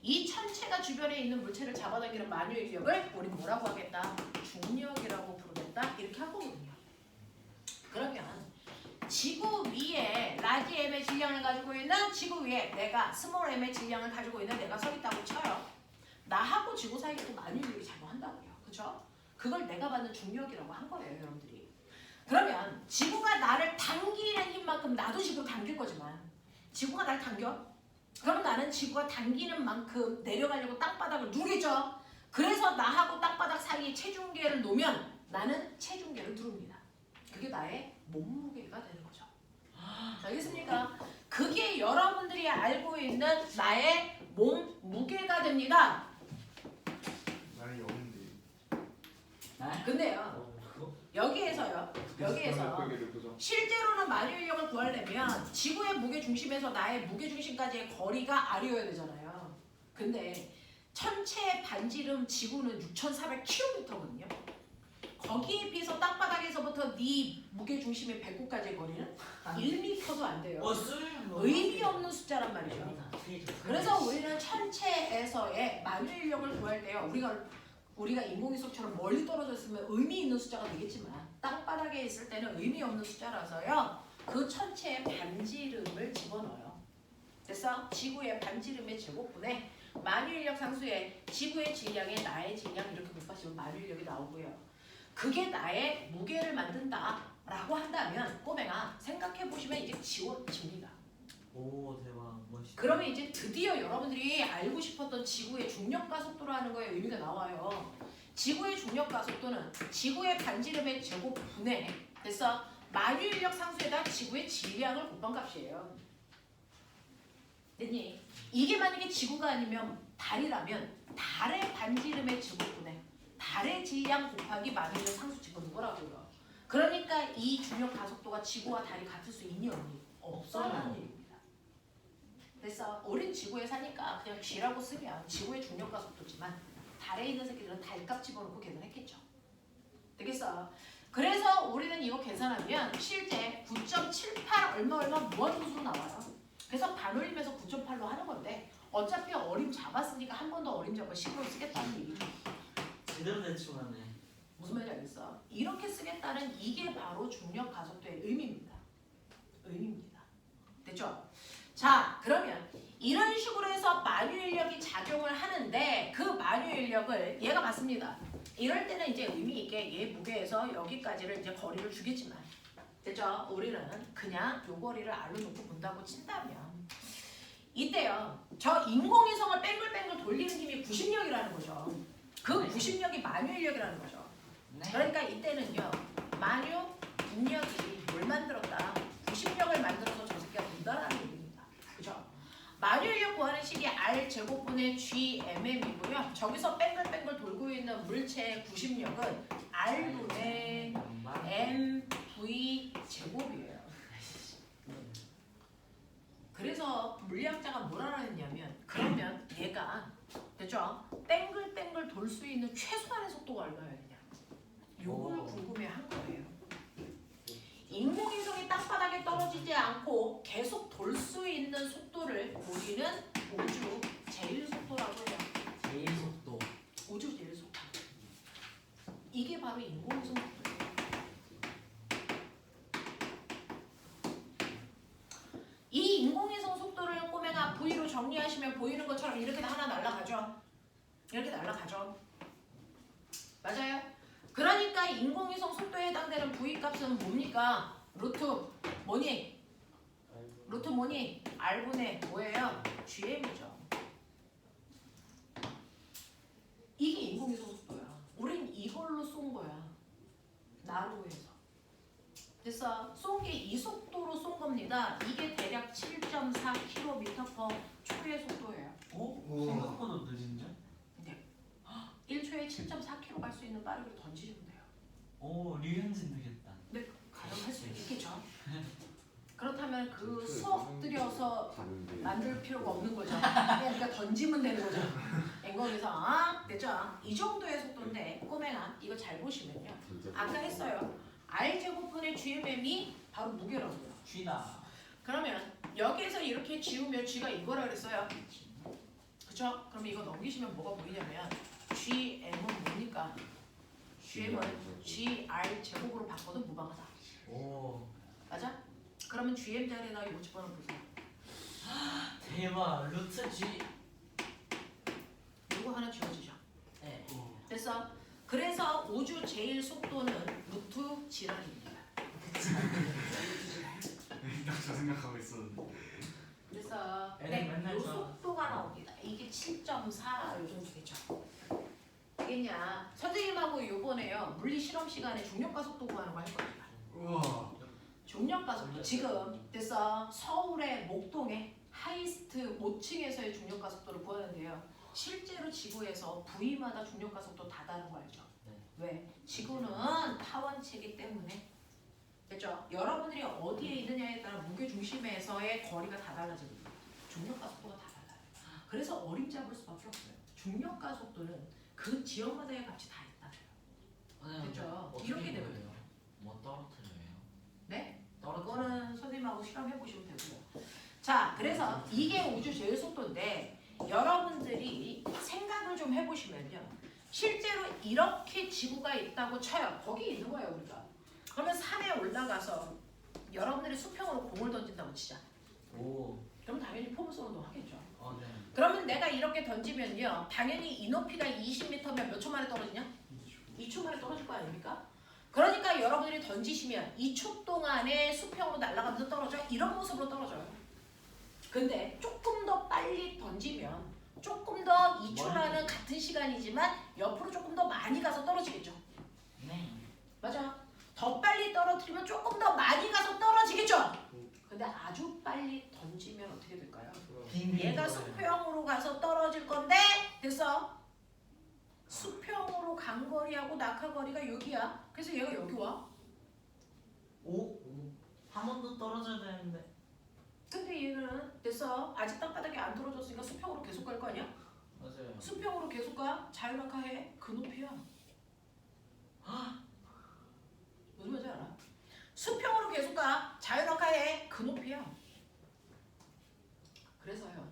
이 천체가 주변에 있는 물체를 잡아당기는 만유 인력을 우리 뭐라고 하겠다? 중력이라고 부르겠다. 이렇게 하거든요. 그러면 지구 위에 라지 m의 질량을 가지고 있는 지구 위에 내가 스몰 m의 질량을 가지고 있는 내가 서 있다고 쳐요. 나하고 지구 사이에 또 만유 인력이 작용한다고요. 그죠? 그걸 내가 받는 중력이라고 한 거예요, 여러분들이. 그러면 지구가 나를 당기는 힘만큼 나도 지구를 당길 거지만 지구가 나를 당겨? 그럼 나는 지구가 당기는 만큼 내려가려고 땅바닥을 누르겠죠. 그래서 나하고 땅바닥 사이에 체중계를 놓으면 나는 체중계를 누릅니다. 그게 나의 몸무게가 되는 거죠. 알겠습니까? 그게 여러분들이 알고 있는 나의 몸무게가 됩니다. 나는 영인데. 근데요, 여기에서 실제로는 만유 인력을 구하려면 지구의 무게 중심에서 나의 무게 중심까지의 거리가 R이어야 되잖아요. 근데 천체의 반지름 지구는 6,400km거든요. 거기에 비해서 땅바닥에서부터 네 무게 중심의 배꼽까지의 거리는 1m도 안 돼요. 의미 없는 숫자란 말이죠. 그래서 우리는 천체에서의 만유 인력을 구할 때요. 우리가 인공위성처럼 멀리 떨어져 있으면 의미 있는 숫자가 되겠지만 땅바닥에 있을 때는 의미 없는 숫자라서요. 그 천체의 반지름을 집어넣어요. 그래서 지구의 반지름의 제곱분에 만유 인력 상수의 지구의 질량에 나의 질량 이렇게 곱하시면 만유 인력이 나오고요. 그게 나의 무게를 만든다라고 한다면 꼬맹아 생각해보시면 이제 지워집니다. 오 대박 멋있다. 그러면 이제 드디어 여러분들이 알고 싶었던 지구의 중력가 속도라는 거에 의미가 나와요. 지구의 중력가 속도는 지구의 반지름의 제곱분에 그래서 만유 인력 상수에다 지구의 질량을 곱한 값이에요. 됐니? 이게 만약에 지구가 아니면 달이라면 달의 반지름의 제곱분에 달의 질량 곱하기 만유 인력 상수 집어넣은 거라고요. 그러니까 이 중력 가속도가 지구와 달이 같을 수 있니 없니? 없어라는 얘기입니다. 그래서 우린 지구에 사니까 그냥 G라고 쓰면 지구의 중력 가속도지만 달에 있는 새끼들은 달값 집어넣고 계산했겠죠. 되겠어? 그래서 우리는 이거 계산하면 실제 9.78 얼마 무한도수로 나와요. 그래서 반올림에서 9.8로 하는 건데 어차피 어림 잡았으니까 한 번 더 어림 잡아 10으로 쓰겠다는 얘기죠. 제대로 대충하네. 무슨 말인지 알겠어? 이렇게 쓰겠다는 이게 바로 중력 가속도의 의미입니다. 의미입니다. 됐죠? 자, 그러면 이런 식으로 해서 만유 인력이 작용을 하는데 그 만유 인력을 얘가 받습니다. 이럴 때는 이제 의미 있게 얘 무게에서 여기까지를 이제 거리를 주겠지만 됐죠? 우리는 그냥 요 거리를 R로 놓고 본다고 친다면 이때요. 저 인공위성을 뺑글뺑글 돌리는 힘이 구심력이라는 거죠. 그 구심력이 만유 인력이라는 거죠. 그러니까 이때는요. 만유 인력이 뭘 만들었다? 구심력을 만들어서 저 새끼가 돈다라는 얘기입니다. 그죠? 만유 인력 구하는 식이 R 제곱분의 GMM이고요. 저기서 뺑글뺑글 돌고 있는 물체의 구심력은 R분의 MV 제곱이에요. 그래서 물리학자가 뭐라 했냐면 그러면 얘가 됐죠? 뺑글뺑글 돌 수 있는 최소한의 속도가 얼마여야 되냐? 요걸 궁금해한 거예요. 인공위성이 땅바닥에 떨어지지 않고 계속 돌 수 있는 속도를 우리는 우주 제일 속도라고 해요. 제일 속도. 우주 제일 속도. 이게 바로 인공위성 속도예요. 이 인공위성 속도를 꼬맹아 V로 정리하시면 보이는 것처럼 이렇게 하나 날아가죠. 이렇게 날아가죠. 맞아요? 그러니까 인공위성 속도에 해당되는 V 값은 뭡니까? 루트 뭐니? 루트 뭐니? R분의 뭐예요? GM이죠. 이게 인공위성 속도야. 우린 이걸로 쏜 거야. 나로에서. 됐어? 쏜 게 이 속도로 쏜 겁니다. 이게 대략 7.4km/초의 속도예요. 오? 생각보다 느린데? 1초에 7.4km 갈 수 있는 빠르기를 던지시면 돼요. 오 류현진 되겠다. 근데 가능할 수 있겠죠. 그렇다면 그 수억 들여서 만들 필요가 없는 거죠. 그러니까 던지면 되는 거죠. 앵거에서 됐죠? 이 정도의 속도인데 꼬맹아 이거 잘 보시면요. 아까 했어요. R 제곱분의 GMM이 바로 무게라고요. 쥐다. 그러면 여기에서 이렇게 지우면 G가 이거라 그랬어요. 그죠? 그쵸? 그럼 이거 넘기시면 뭐가 보이냐면 GM은 뭡니까? GM은 GR 제곱으로 바꿔도 무방하다. 오 맞아? 그러면 GM 자리에다 이거 집어넣어보세요. 대박. 루트 G. 이거 하나 지워지죠. 네. 됐어? 그래서 우주 제일 속도는 루트 G랍니다. 딱저 생각하고 있었는데. 그래서 애들 맨날 요 저- 속도가 나옵니다. 이게 7.4 요 정도 되죠. 알겠냐? 선생님하고 요번에요 물리 실험 시간에 중력가 속도 구하는 거 할 겁니다. 우와. 중력가 속도 지금 됐어? 서울의 목동에 하이스트 5층에서의 중력가 속도를 구하는데요. 실제로 지구에서 부위마다 중력가 속도 다 다른 거 알죠? 네. 왜? 지구는 타원체이기 때문에 됐죠? 여러분들이 어디에 있느냐에 따라 무게 중심에서의 거리가 다 달라집니다. 중력가 속도가 다 달라요. 그래서 어림잡을 수밖에 없어요. 중력가 속도는 그 지역마다의 값이 다 있다. 그쵸? 이렇게 되면 돼요? 뭐 떨어뜨려요? 네? 떨어뜨려. 그거는 선생님하고 실험해 보시면 되고요. 자, 그래서 이게 우주 제일 속도인데 여러분들이 생각을 좀 해보시면요. 실제로 이렇게 지구가 있다고 쳐요. 거기 있는 거예요, 우리가. 그러면 산에 올라가서 여러분들이 수평으로 공을 던진다고 치자. 오. 그럼 당연히 포물선도 하겠죠. 네. 그러면 내가 이렇게 던지면요. 당연히 이 높이가 20m면 몇 초 만에 떨어지냐? 2초 만에 떨어질 거 아닙니까? 그러니까 여러분들이 던지시면 2초 동안에 수평으로 날아가면서 떨어져. 이런 모습으로 떨어져요. 근데 조금 더 빨리 던지면 조금 더 2초라는 같은 시간이지만 옆으로 조금 더 많이 가서 떨어지겠죠. 네. 맞아. 더 빨리 떨어뜨리면 조금 더 많이 가서 떨어지겠죠. 근데 아주 빨리 던지면 어떻게 될까요? 얘가 수평으로 가서 떨어질 건데 됐어? 수평으로 간 거리하고 낙하 거리가 여기야. 그래서 얘가 여기 와. 오. 한 번 더 떨어져야 되는데. 근데 얘는 됐어. 아직 땅바닥에 안 떨어졌으니까 수평으로 계속 갈 거 아니야? 맞아요. 수평으로 계속 가. 자유낙하해. 그 높이야. 무슨 말인지 알아? 수평으로 계속 가. 자유낙하해. 그 높이야. 그래서요.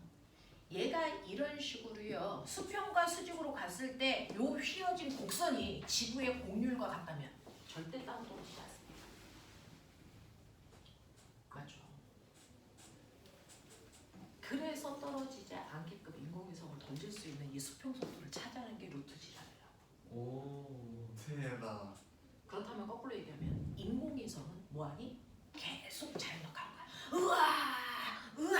얘가 이런 식으로요. 수평과 수직으로 갔을 때 요 휘어진 곡선이 지구의 공률과 같다면 절대 땅 떨어지지 않습니다. 맞죠? 그래서 떨어지지 않게끔 인공위성을 던질 수 있는 이 수평 속도를 찾아낸 게 루트 G랍이라고. 오. 대박. 그렇다면 거꾸로 얘기하면 인공위성은 뭐하니? 계속 자연낙하는 거야. 우와!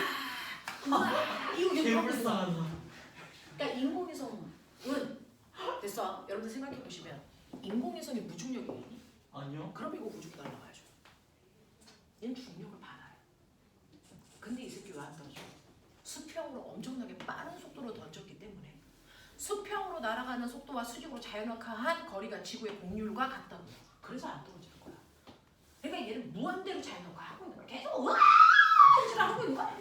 이거 개불쌍하다. 그러니까 인공위성은 됐어. 여러분들 생각해 보시면 인공위성이 무중력이 있니? 아니요. 그럼 이거 우주로 날아가야죠. 얘는 중력을 받아요. 근데 이 새끼 왜 안 떨어져? 수평으로 엄청나게 빠른 속도로 던졌기 때문에 수평으로 날아가는 속도와 수직으로 자연낙하한 거리가 지구의 공률과 같다고. 그래서 안 떨어지는 거야. 그러니까 얘는 무한대로 자연낙하하고 있는 거야. 계속 우와! 하고 있는 거야.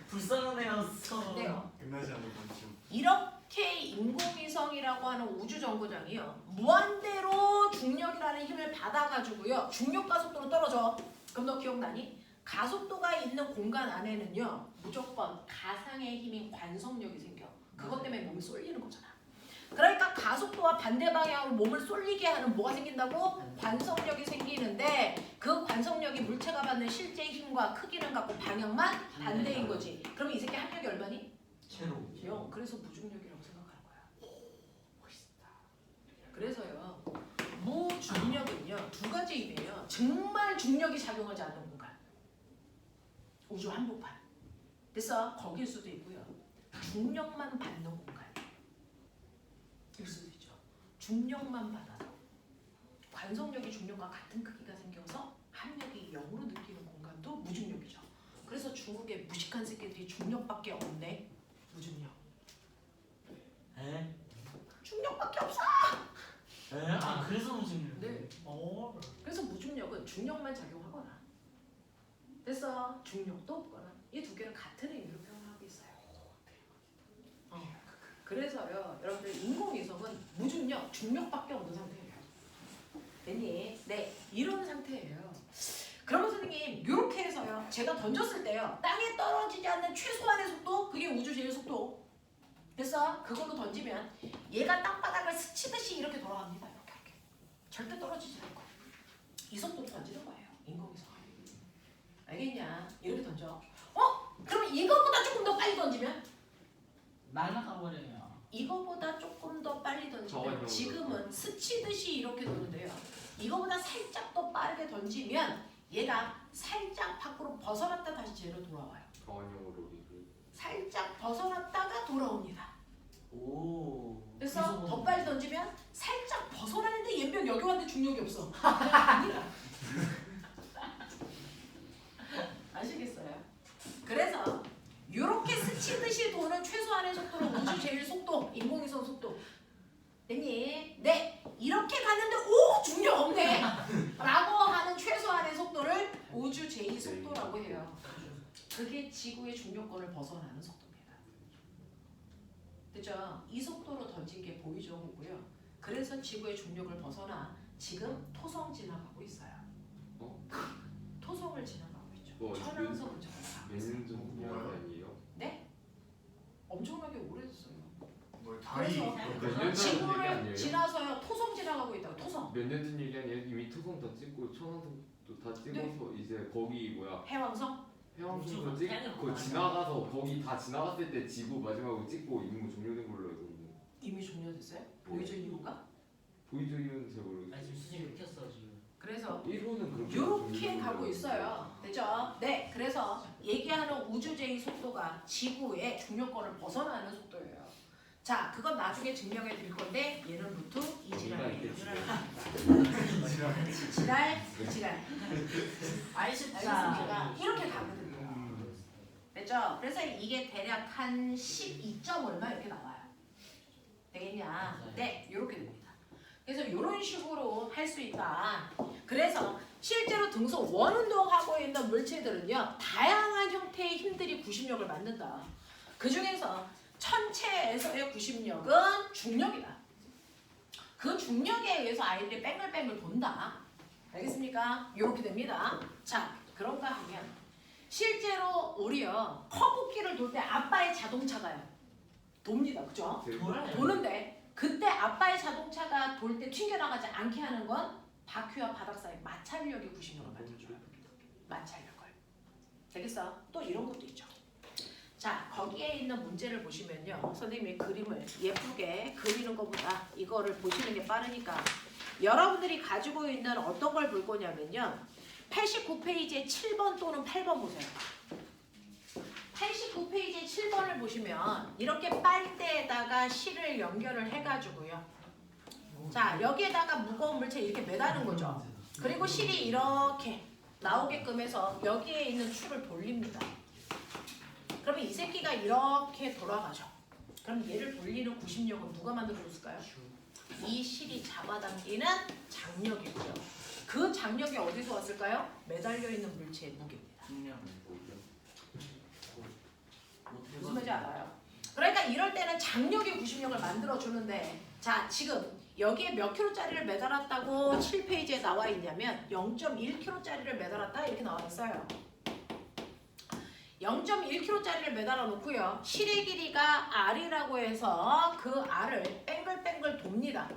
불쌍한 애였어. 네요. 끝나지 않을 건지. 이렇게 인공위성이라고 하는 우주정거장이요. 무한대로 중력이라는 힘을 받아가지고요. 중력가 속도로 떨어져. 그럼 너 기억나니? 가속도가 있는 공간 안에는요. 무조건 가상의 힘인 관성력이 생겨. 그것 때문에 몸이 쏠리는 거잖아. 그러니까 가속도와 반대 방향으로 몸을 쏠리게 하는 뭐가 생긴다고? 관성력이 생기는데 그 관성력이 물체가 받는 실제 힘과 크기는 같고 방향만 반대인 거지. 그럼 이 새끼 합력이 얼마니? 제로. 0. 그래서 무중력이라고 생각하는 거야. 멋있다. 그래서요. 무중력은요. 두 가지 의미예요. 정말 중력이 작용하지 않는 공간. 우주 한복판. 됐어? 거길 수도 있고요. 중력만 받는 공간. 일 수도 있죠. 중력만 받아서 관성력이 중력과 같은 크기가 생겨서 합력이 0으로 느끼는 공간도 무중력이죠. 그래서 중국의 무식한 새끼들이 중력밖에 없네. 무중력. 에? 중력밖에 없어. 에? 아 그래서 무슨 일? 네. 어. 그래서 무중력은 중력만 작용하거나 됐어. 중력도 없거나 이 두 개를 같은 의미로 표현하고 있어요. 그래서요. 여러분들 인공위성은 무중력, 중력밖에 없는 상태예요. 됐니? 네. 이런 상태예요. 그러면 선생님 이렇게 해서요. 제가 던졌을 때요. 땅에 떨어지지 않는 최소한의 속도 그게 우주 제일 속도. 그래서 그걸로 던지면 얘가 땅바닥을 스치듯이 이렇게 돌아갑니다. 이렇게. 절대 떨어지지 않고. 이 속도로 던지는 거예요. 인공위성. 알겠냐? 이렇게 던져. 그럼 이거보다 조금 더 빨리 던지면? 날아가 버려요. 이거보다 조금 더 빨리 던지면 저거요. 지금은 스치듯이 이렇게 도는데요. 이거보다 살짝 더 빠르게 던지면 얘가 살짝 밖으로 벗어났다 다시 제로 돌아와요. 저원형으로 살짝 벗어났다가 돌아옵니다. 오. 그래서 더 빨리 던지면 살짝 벗어나는데 얘병 여기 왔는데 중력이 없어. 아니라. 아시겠어요? 그래서 이렇게 스치듯이 도는 최소한의 속도는 우주 제일 속도, 인공위성 속도. 됐니? 네. 이렇게 갔는데 오 중력 없네. 라고 하는 최소한의 속도를 우주 제일 속도라고 해요. 그게 지구의 중력권을 벗어나는 속도입니다. 그죠? 이 속도로 던진 게 보이죠, 보고요. 그래서 지구의 중력을 벗어나 지금 토성 지나가고 있어요. 토성을 지나가고 있죠. 천왕성을 지나가고 있어요. 몇년 전 이야기 아니에요? 네? 엄청나게 오래됐어요. 뭘 달이 그래서 몇년 전 얘기 지구를 아니에요? 지나서요 토성 지나가고 있다고 토성. 몇 년 전 얘기 아니에요? 이미 토성 다 찍고 천왕성도 다 찍어서 이제 거기 뭐야 해왕성? 해왕성도 우주가 태양을 찍고 보고 지나가서 거기 다 지나갔을 때 지구 마지막으로 찍고 임무 종료된 걸로 알고 있는데 이미 종료됐어요? 보이저 이후가? 보이저 이유는 잘 모르겠어요. 나 지금 수준이 느꼈어 지금. 그래서 1호는 그렇게 요렇게 종료된 가고 걸로 있어요. 됐죠? 네, 그래서 얘기하는 우주제의 속도가 지구의 중력권을 벗어나는 속도예요. 자, 그건 나중에 증명해 드릴 건데 얘는 루트 이지랄이에요. 지랄. 알겠습니까? 이렇게 가거든요. 됐죠? 그래서 이게 대략 한 12점 얼마 이렇게 나와요. 되겠냐? 네, 이렇게 됩니다. 그래서 이런 식으로 할 수 있다. 그래서 실제로 등속 원운동하고 있는 물체들은요 다양한 형태의 힘들이 구심력을 만든다. 그 중에서 천체에서의 구심력은 중력이다. 그 중력에 의해서 아이들이 뺑글뺑글 돈다. 알겠습니까? 이렇게 됩니다. 자, 그런가 하면 실제로 우리요 커브길을 돌 때 아빠의 자동차가요 돕니다. 그죠? 돌아요. 도는데 그때 아빠의 자동차가 돌 때 튕겨나가지 않게 하는 건 바퀴와 바닥 사이 마찰력이 구심력을 만들어줘요. 마찰력을. 되겠어? 또 이런 것도 있죠. 자, 거기에 있는 문제를 보시면요. 선생님이 그림을 예쁘게 그리는 것보다 이거를 보시는 게 빠르니까 여러분들이 가지고 있는 어떤 걸 볼 거냐면요. 89페이지에 7번 또는 8번 보세요. 89페이지 7번을 보시면 이렇게 빨대에다가 실을 연결을 해가지고요. 자, 여기에다가 무거운 물체 이렇게 매다는 거죠. 그리고 실이 이렇게 나오게끔 해서 여기에 있는 추를 돌립니다. 그러면 이 새끼가 이렇게 돌아가죠. 그럼 얘를 돌리는 구심력은 누가 만들어줬을까요? 이 실이 잡아당기는 장력이고요. 그 장력이 어디서 왔을까요? 매달려 있는 물체의 무게입니다. 무슨 말인지 알아요? 그러니까 이럴 때는 장력의 구심력을 만들어주는데 자, 지금 여기에 몇 킬로짜리를 매달았다고 7페이지에 나와 있냐면 0.1kg짜리를 매달았다 이렇게 나와 있어요. 0.1kg짜리를 매달아 놓고요. 실의 길이가 R이라고 해서 그 R을 뺑글뺑글 돕니다.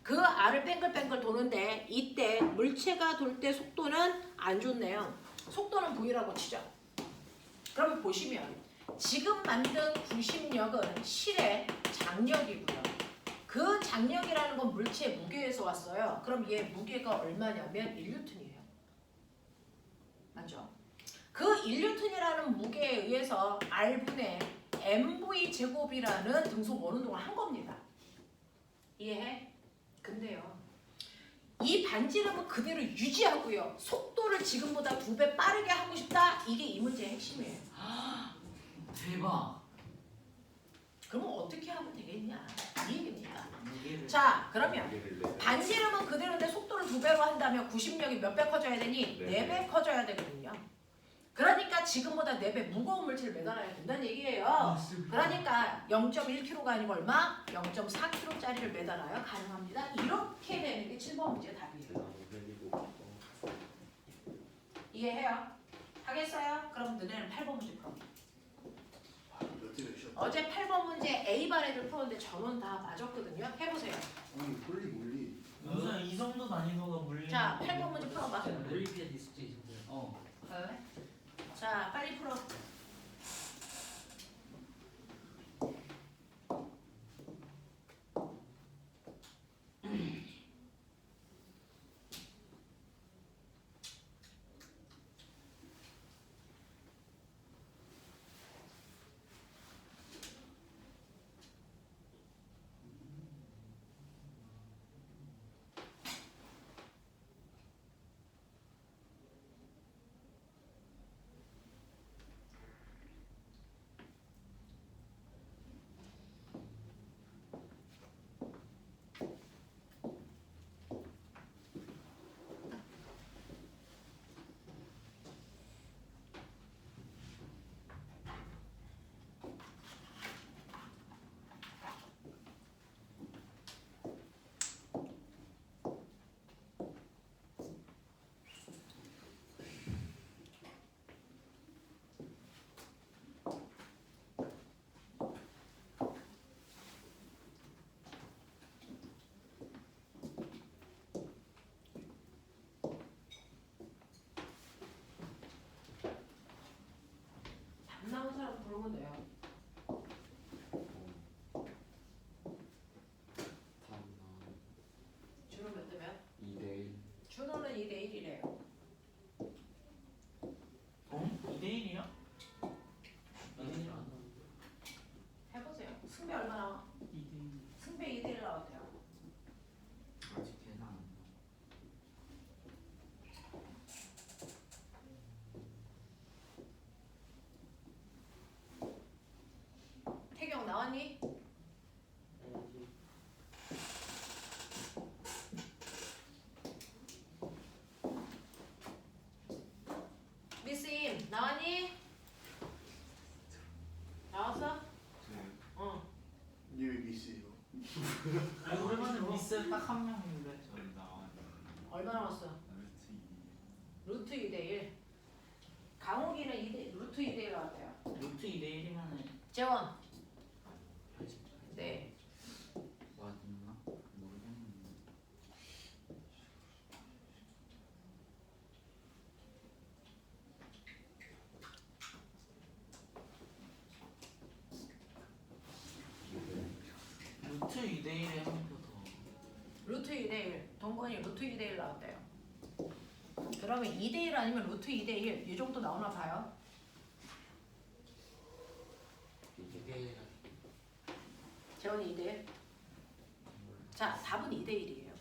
그 R을 뺑글뺑글 도는데 이때 물체가 돌 때 속도는 안 좋네요. 속도는 V라고 치죠. 그러면 보시면 지금 만든 구심력은 실의 장력이고요. 그 장력이라는 건 물체의 무게에서 왔어요. 그럼 얘 무게가 얼마냐면 1N이에요. 맞죠? 그 1N이라는 무게에 의해서 R분의 mv 제곱이라는 등속 원운동을 한 겁니다. 이해해? 근데요. 이 반지름은 그대로 유지하고요. 속도를 지금보다 2배 빠르게 하고 싶다. 이게 이 문제의 핵심이에요. 대박. 그러면 어떻게 하면 되겠냐? 이 얘기입니다. 무게를. 자, 그러면 무게를 내자. 반지름은 그대로인데 속도를 2배로 한다면 구심력이 몇 배 커져야 되니? 네. 4배 커져야 되거든요. 그러니까 지금보다 4배 무거운 물체를 매달아야 된다는 얘기예요. 그러니까 0.1kg가 아니고 얼마? 0.4kg짜리를 매달아야 가능합니다. 이렇게 되는 게 7번 문제 답이에요. 이해해요? 하겠어요? 그럼 너네는 8번 문제 풀어. 며칠 쉬었다. 어제 8번 문제 A반 애들 푸는데 전원 다 맞았거든요. 해보세요. 아니 홀리 몰리. 무슨 이 정도 난이도가 물리. 자, 8번 문제 풀어봐. 올림피아드 있을 때 있었어요. 네. 자, 빨리 풀어. 답 나온 사람 부르면 돼요. 준호 몇 대 몇? 2대1. 준호는 2대 1이래요. 어? 2대1이야? 해보세요. 승배 얼마 나와? 2대1. 승배 2대 1 나왔대요. 아직 계산 안 돼. 태경 나왔니? 미스임 나왔니? 나왔어? 어. 이게 왜 미스예요? 오랜만에 미스 딱 한 명인데. 얼마 나왔어? 루트 2대 1. 강욱이는 2대 루트 2대 1 나왔대요. 루트 2대1이면은 재원. 네. 맞나? 모르겠는데. 루트 2대1에 한 표 더. 루트 2대 1. 동건이 루트 2대 1 나왔대요. 그러면 2대 1 아니면 루트 2대 1. 이 정도 나오나 봐요. 이게 재원이 2대 1. 자, 답은 2대 1이에요.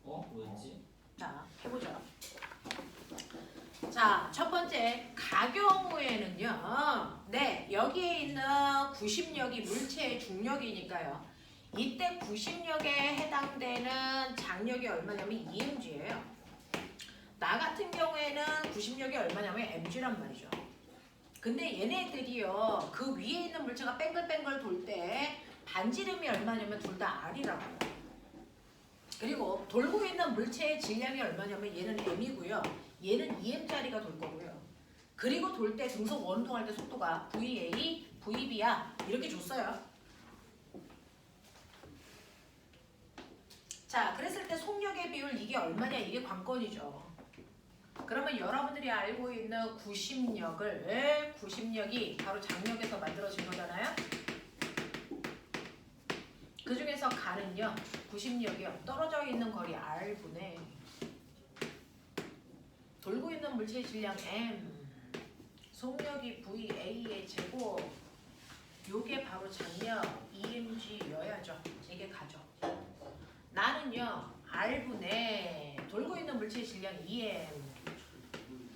어? 왜지? 자, 해보죠. 자, 첫 번째 가경우에는요. 네, 여기에 있는 구심력이 물체의 중력이니까요. 이때 구심력에 해당되는 장력이 얼마냐면 2mg예요. 나 같은 경우에는 구심력이 얼마냐면 mg란 말이죠. 근데 얘네들이요. 그 위에 있는 물체가 뱅글뱅글 돌 때 반지름이 얼마냐면 둘 다 r이라고 해요. 그리고 돌고 있는 물체의 질량이 얼마냐면 얘는 m이고요. 얘는 2m짜리가 돌 거고요. 그리고 돌 때 등속 원동할 때 속도가 VA, VB야. 이렇게 줬어요. 자, 그랬을 때 속력의 비율 이게 얼마냐? 이게 관건이죠. 그러면 여러분들이 알고 있는 구심력이 바로 장력에서 만들어진 거잖아요. 그 중에서 가는요. 구심력이요. 떨어져 있는 거리 R분의 돌고 있는 물체의 질량 M, 속력이 VA의 제곱, 요게 바로 장력 EMG여야죠. 이게 가죠. 나는요. R분의 돌고 있는 물체의 질량 EM,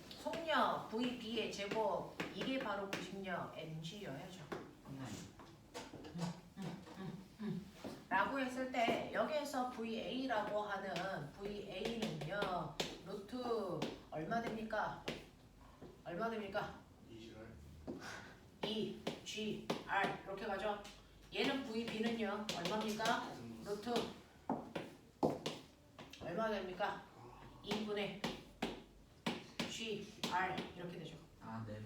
속력 VB의 제곱, 이게 바로 구심력 MG여야죠. 라고 했을 때 여기에서 VA라고 하는 VA는요. 루트 얼마 됩니까? 얼마 됩니까? 2GR 이렇게 가죠. 얘는 VB는요. 얼마입니까? 루트 얼마 됩니까? 2분의 GR 이렇게 되죠. 아, 네.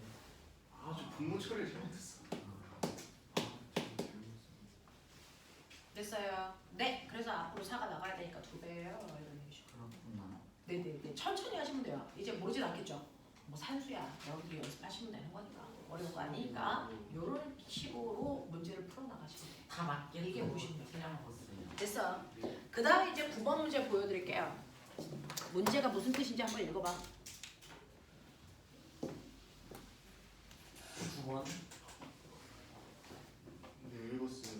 아저 분모 처리를 잘못했어. 됐어요. 네. 그래서 앞으로 4가 나가야 되니까 2배예요. 이런 얘기죠. 그렇구나. 네네네. 천천히 하시면 돼요. 이제 모르진 않겠죠. 뭐 산수야. 여러분들이 연습하시면 되는 거니까. 어려운 거 아니니까 이런 식으로 문제를 풀어나가시면 돼요. 다 맞게 이게 50년. 그냥 먹었어요. 됐어. 그 다음에 이제 9번 문제 보여드릴게요. 문제가 무슨 뜻인지 한번 읽어봐. 9번. 네, 읽었어요.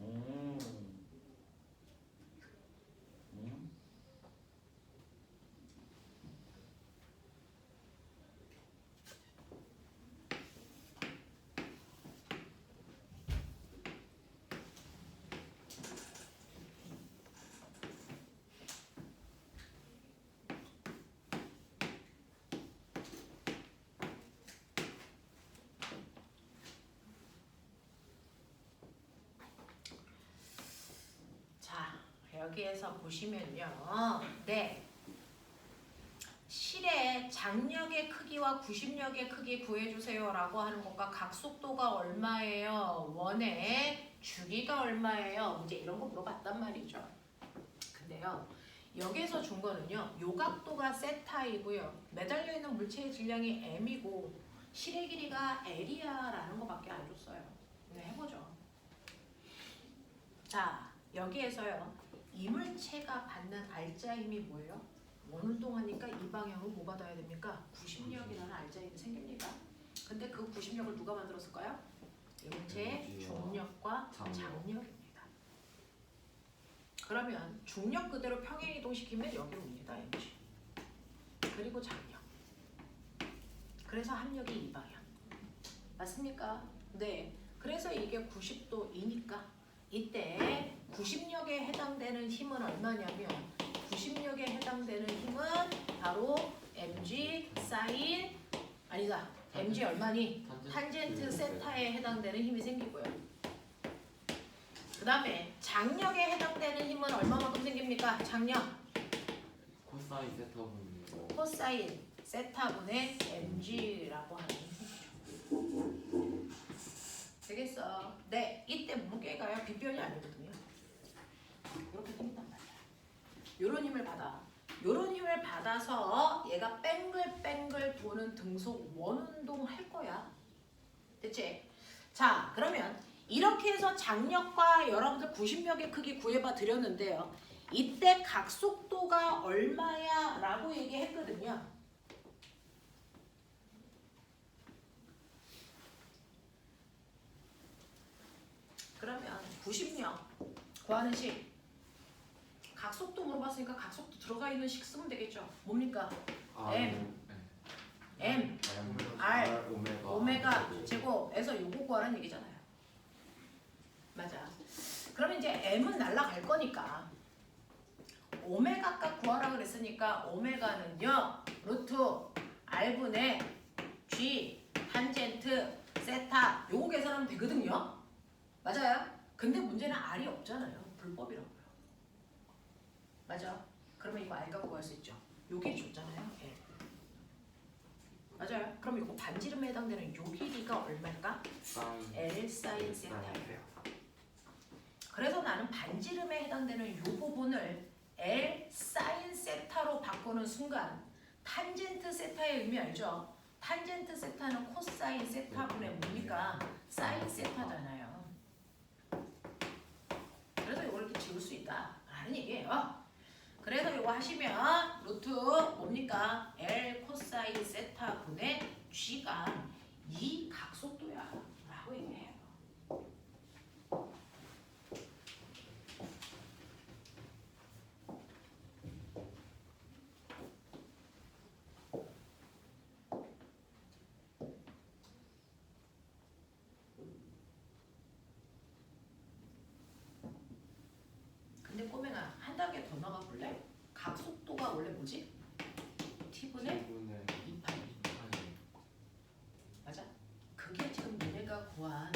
오. 음. 자, 여기에서 보시면요. 네. 실의 장력의 크기와 구심력의 크기 구해주세요 라고 하는 것과 각속도가 얼마예요? 원의 주기가 얼마예요? 이제 이런 거 물어봤단 말이죠. 근데요. 여기에서 준 거는요. 요각도가 세타이고요. 매달려 있는 물체의 질량이 m이고 실의 길이가 l이야 라는 거밖에 안 줬어요. 네, 해보죠. 자, 여기에서요. 이물체가 받는 알짜 힘이 뭐예요? 원운동하니까 이 방향으로 뭐 받아야 됩니까? 구심력이라는 알짜 힘이 생깁니다. 근데 그 구심력을 누가 만들었을까요? 이물체의 중력과 장력입니다. 그러면 중력 그대로 평행 이동시키면 여기로 옵니다. mg. 그리고 장력. 그래서 합력이 이 방향. 맞습니까? 네. 그래서 이게 90도이니까 이때 구심력에 해당되는 힘은 얼마냐면 구심력에 해당되는 힘은 바로 mg 사인 아니다. mg 얼마니? 탄젠트 세타에 해당되는 힘이 생기고요. 그 다음에 장력에 해당되는 힘은 얼마만큼 생깁니까? 장력 코사인 세타분이고 코사인 세타분의 mg라고 하는 힘이죠. 되겠어. 네, 이때 무게가요 빗변이 아니거든요. 이렇게 생긴단 말이야. 요런 힘을 받아. 요런 힘을 받아서 얘가 뺑글뺑글 도는 등속 원운동 할 거야. 됐지? 자, 그러면 이렇게 해서 장력과 여러분들 구심력의 크기 구해봐 드렸는데요. 이때 각속도가 얼마야? 라고 얘기했거든요. 그러면 구심력 구하는 식 각속도 물어봤으니까 각속도 들어가 있는 식 쓰면 되겠죠. 뭡니까? M R 오메가 제곱에서 요거 구하라는 얘기잖아요. 맞아. 그러면 이제 M은 날라갈 거니까 오메가 값 구하라 그랬으니까 오메가는요 루트 R분의 G 탄젠트 세타 요거 계산하면 되거든요. 맞아요? 근데 문제는 R이 없잖아요. 불법이라고요. 맞아? 그러면 이거 R가 구할 수 있죠. 요 길이 줬잖아요. L. 맞아요? 그럼 이거 반지름에 해당되는 요 길이가 얼마일까? L 사인 세타예요. 그래서 나는 반지름에 해당되는 요 부분을 L 사인 세타로 바꾸는 순간 탄젠트 세타의 의미 알죠? 탄젠트 세타는 코사인 세타분의 뭡니까? 사인 세타잖아요. 그래서 이걸 이렇게 지울 수 있다 라는 얘기예요. 그래서 이거 하시면 루트 뭡니까? L 코사인 세타 분의 G가 이 각속도야 라고 얘기해요. 근데 꼬맹아 한 단계 더 나가 볼래? 각속도가 원래 뭐지? T분의 2파이. 맞아? 그게 지금 너네가 구한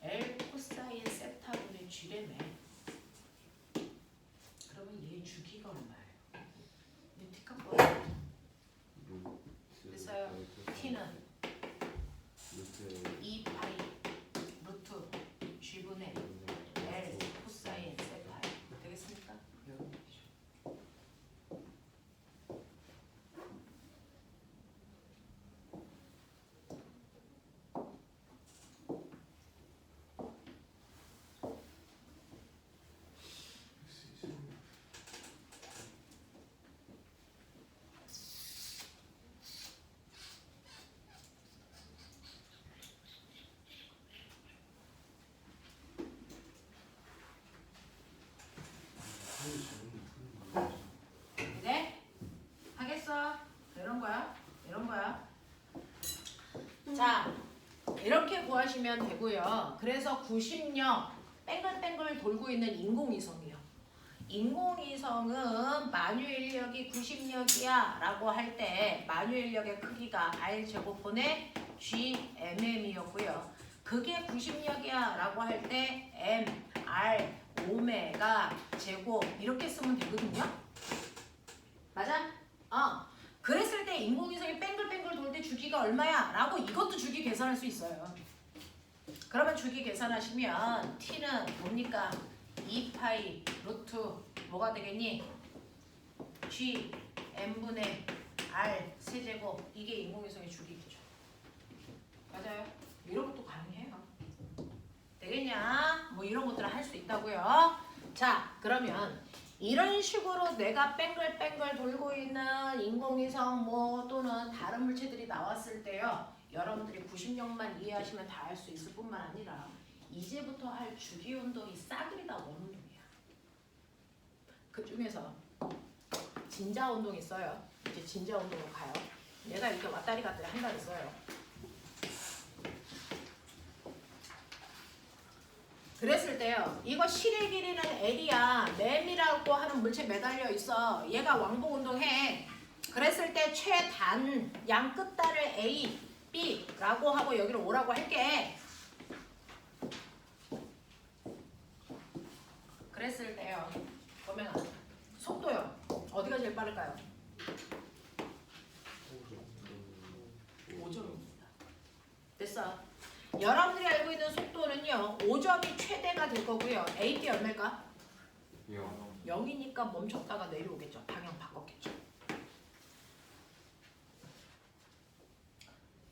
L 코사인 세타분의 G래매. 그러면 얘 주기가 얼마예요? 얘 T값 구하자. 됐어요. T는 이렇게 구하시면 되고요. 그래서 90력 뺑글뺑글 돌고 있는 인공위성이요. 인공위성은 만유인력이 90력이야 라고 할 때 만유인력의 크기가 R제곱분의 GMM이었고요. 그게 90력이야 라고 할 때 M, R, 오메가, 제곱 이렇게 쓰면 되거든요. 맞아? 그랬을 때 인공위성이 뺑글뺑글 돌 때 주기가 얼마야? 라고 이것도 주기 계산할 수 있어요. 그러면 주기 계산하시면 T는 뭡니까? 2파이 루트 뭐가 되겠니? G M분의 R 세제곱 이게 인공위성의 주기겠죠. 맞아요? 이런 것도 가능해요. 되겠냐? 뭐 이런 것들을 할 수 있다고요. 자, 그러면 이런 식으로 내가 뺑글뺑글 돌고 있는 인공위성 뭐 또는 다른 물체들이 나왔을 때요. 여러분들이 90력만 이해하시면 다 할 수 있을 뿐만 아니라 이제부터 할 주기운동이 싸그리 다 원운동이야. 그 중에서 진자운동이 있어요. 이제 진자운동으로 가요. 내가 이렇게 왔다리 갔다리 한다 했어요. 그랬을 때요. 이거 실의 길이는 L이야. 램이라고 하는 물체 매달려 있어. 얘가 왕복 운동해. 그랬을 때 최단 양 끝단을 A, B라고 하고 여기를 O라고 할게. 그랬을 때요. 보면 속도요. 어디가 제일 빠를까요? 5점입니다. 됐어. 여러분들이 알고 있는 속도는요. 5점이 최대가 될 거고요. AP 얼마일까? 0이니까 멈췄다가 내려오겠죠. 방향 바꿨겠죠.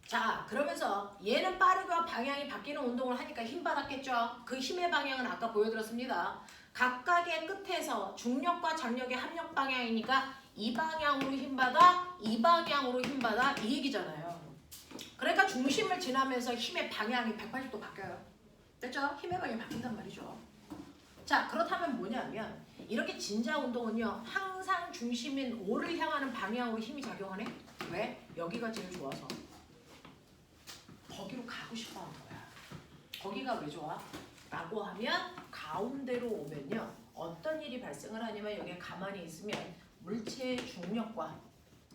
자, 그러면서 얘는 빠르게 방향이 바뀌는 운동을 하니까 힘 받았겠죠. 그 힘의 방향은 아까 보여드렸습니다. 각각의 끝에서 중력과 장력의 합력 방향이니까 이 방향으로 힘 받아, 이 방향으로 힘 받아 이 얘기잖아요. 그러니까 중심을 지나면서 힘의 방향이 180도 바뀌어요. 됐죠? 힘의 방향이 바뀐단 말이죠. 자, 그렇다면 뭐냐면 이렇게 진자 운동은요. 항상 중심인 O를 향하는 방향으로 힘이 작용하네. 왜? 여기가 제일 좋아서. 거기로 가고 싶어 하는 거야. 거기가 왜 좋아? 라고 하면 가운데로 오면요. 어떤 일이 발생을 하냐면 여기에 가만히 있으면 물체의 중력과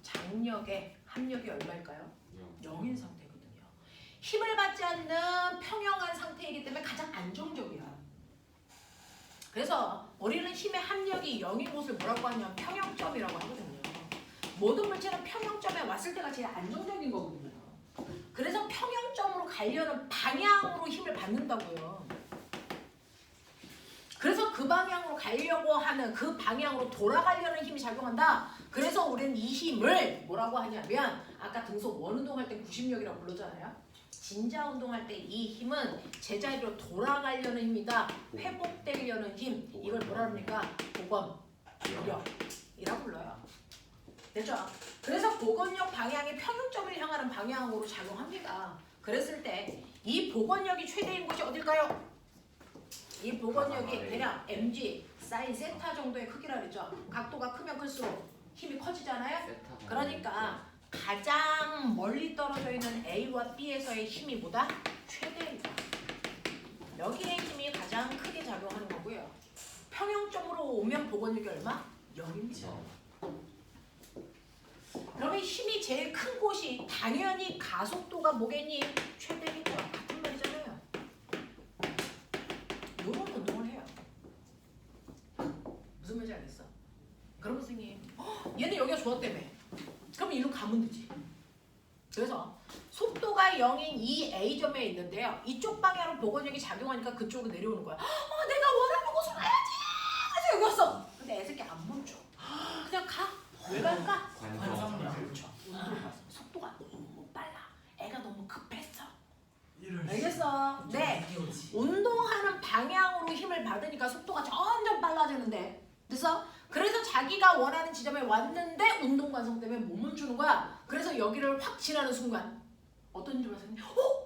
장력의 합력이 얼마일까요? 0인 상태거든요. 힘을 받지 않는 평형한 상태이기 때문에 가장 안정적이야. 그래서 우리는 힘의 합력이 0인 곳을 뭐라고 하냐면 평형점이라고 하거든요. 모든 물체는 평형점에 왔을 때가 제일 안정적인 거거든요. 그래서 평형점으로 가려는 방향으로 힘을 받는다고요. 그래서 그 방향으로 가려고 하는 그 방향으로 돌아가려는 힘이 작용한다. 그래서 우리는 이 힘을 뭐라고 하냐면 아까 등속 원운동할 때 90력이라고 불렀잖아요. 진자 운동할 때 이 힘은 제자리로 돌아가려는 힘이다. 회복되려는 힘. 이걸 뭐라 합니까? 복원력이라고 불러요. 됐죠? 그래서 복원력 방향이 평형점을 향하는 방향으로 작용합니다. 그랬을 때 이 복원력이 최대인 곳이 어딜까요? 이 복원력이 대략 mg, sin 세타 정도의 크기라 그랬죠. 각도가 크면 클수록 힘이 커지잖아요. 그러니까 가장 멀리 떨어져 있는 A와 B에서의 힘이 보다 최대입니다. 여기의 힘이 가장 크게 작용하는 거고요. 평형점으로 오면 복원력이 얼마? 0입니다. 그러면 힘이 제일 큰 곳이 당연히 가속도가 뭐겠니? 최대겠죠. 같은 말이잖아요. 이런 운동을 해요. 무슨 말인지 알겠어? 그럼 선생님, 얘는 여기가 좋았다며. 그럼 이리로 가면 되지. 그래서 속도가 0인 이 A점에 있는데요. 이쪽 방향으로 복원력이 작용하니까 그쪽으로 내려오는 거야. 내가 원하는 곳으로 가야지! 그래서 여기 왔어. 근데 애새끼 안 멈춰. 그냥 가. 왜 갈까? 관성력. 그렇죠. 속도가 너무 빨라. 애가 너무 급했어. 알겠어? 네. 운동하는 방향으로 힘을 받으니까 속도가 점점 빨라지는데. 그래서 자기가 원하는 지점에 왔는데 운동 관성 때문에 못 멈추는 거야. 그래서 여기를 확 지나는 순간 어떤 일이 발생해?